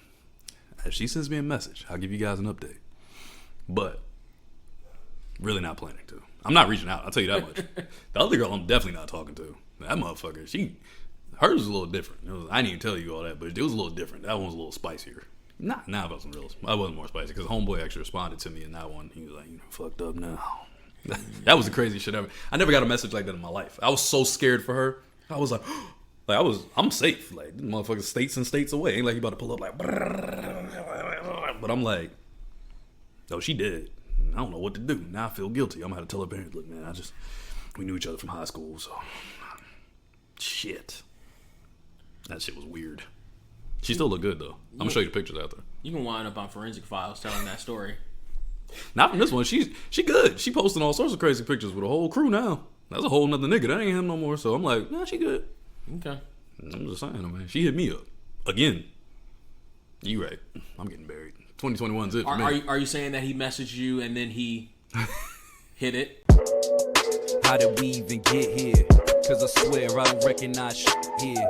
If she sends me a message, I'll give you guys an update. But, really not planning to. I'm not reaching out. I'll tell you that much. The other girl I'm definitely not talking to. That motherfucker, hers was a little different. I didn't even tell you all that, but it was a little different. That one was a little spicier. Nah, I wasn't real. I wasn't more spicy because homeboy actually responded to me in that one. He was like, fucked up now. That was the craziest shit ever. I never got a message like that in my life. I was so scared for her. I was like, I'm safe. Like, this motherfucker states and states away. Ain't like you about to pull up like, but I'm like, oh, she did. I don't know what to do. Now I feel guilty. I'm gonna have to tell her parents, look, man, we knew each other from high school, so shit. That shit was weird. She still look good though. I'm gonna show you the pictures out there. You can wind up on Forensic Files telling that story. Not from this one. She good. She posting all sorts of crazy pictures with a whole crew now. That's a whole nother nigga. That ain't him no more. So I'm like, nah, she good. Okay. I'm just saying, man. She hit me up again. You right. I'm getting buried. 2021's it for me. Are you saying that he messaged you and then he hit it? How did we even get here? Cause I swear I don't recognize shit here.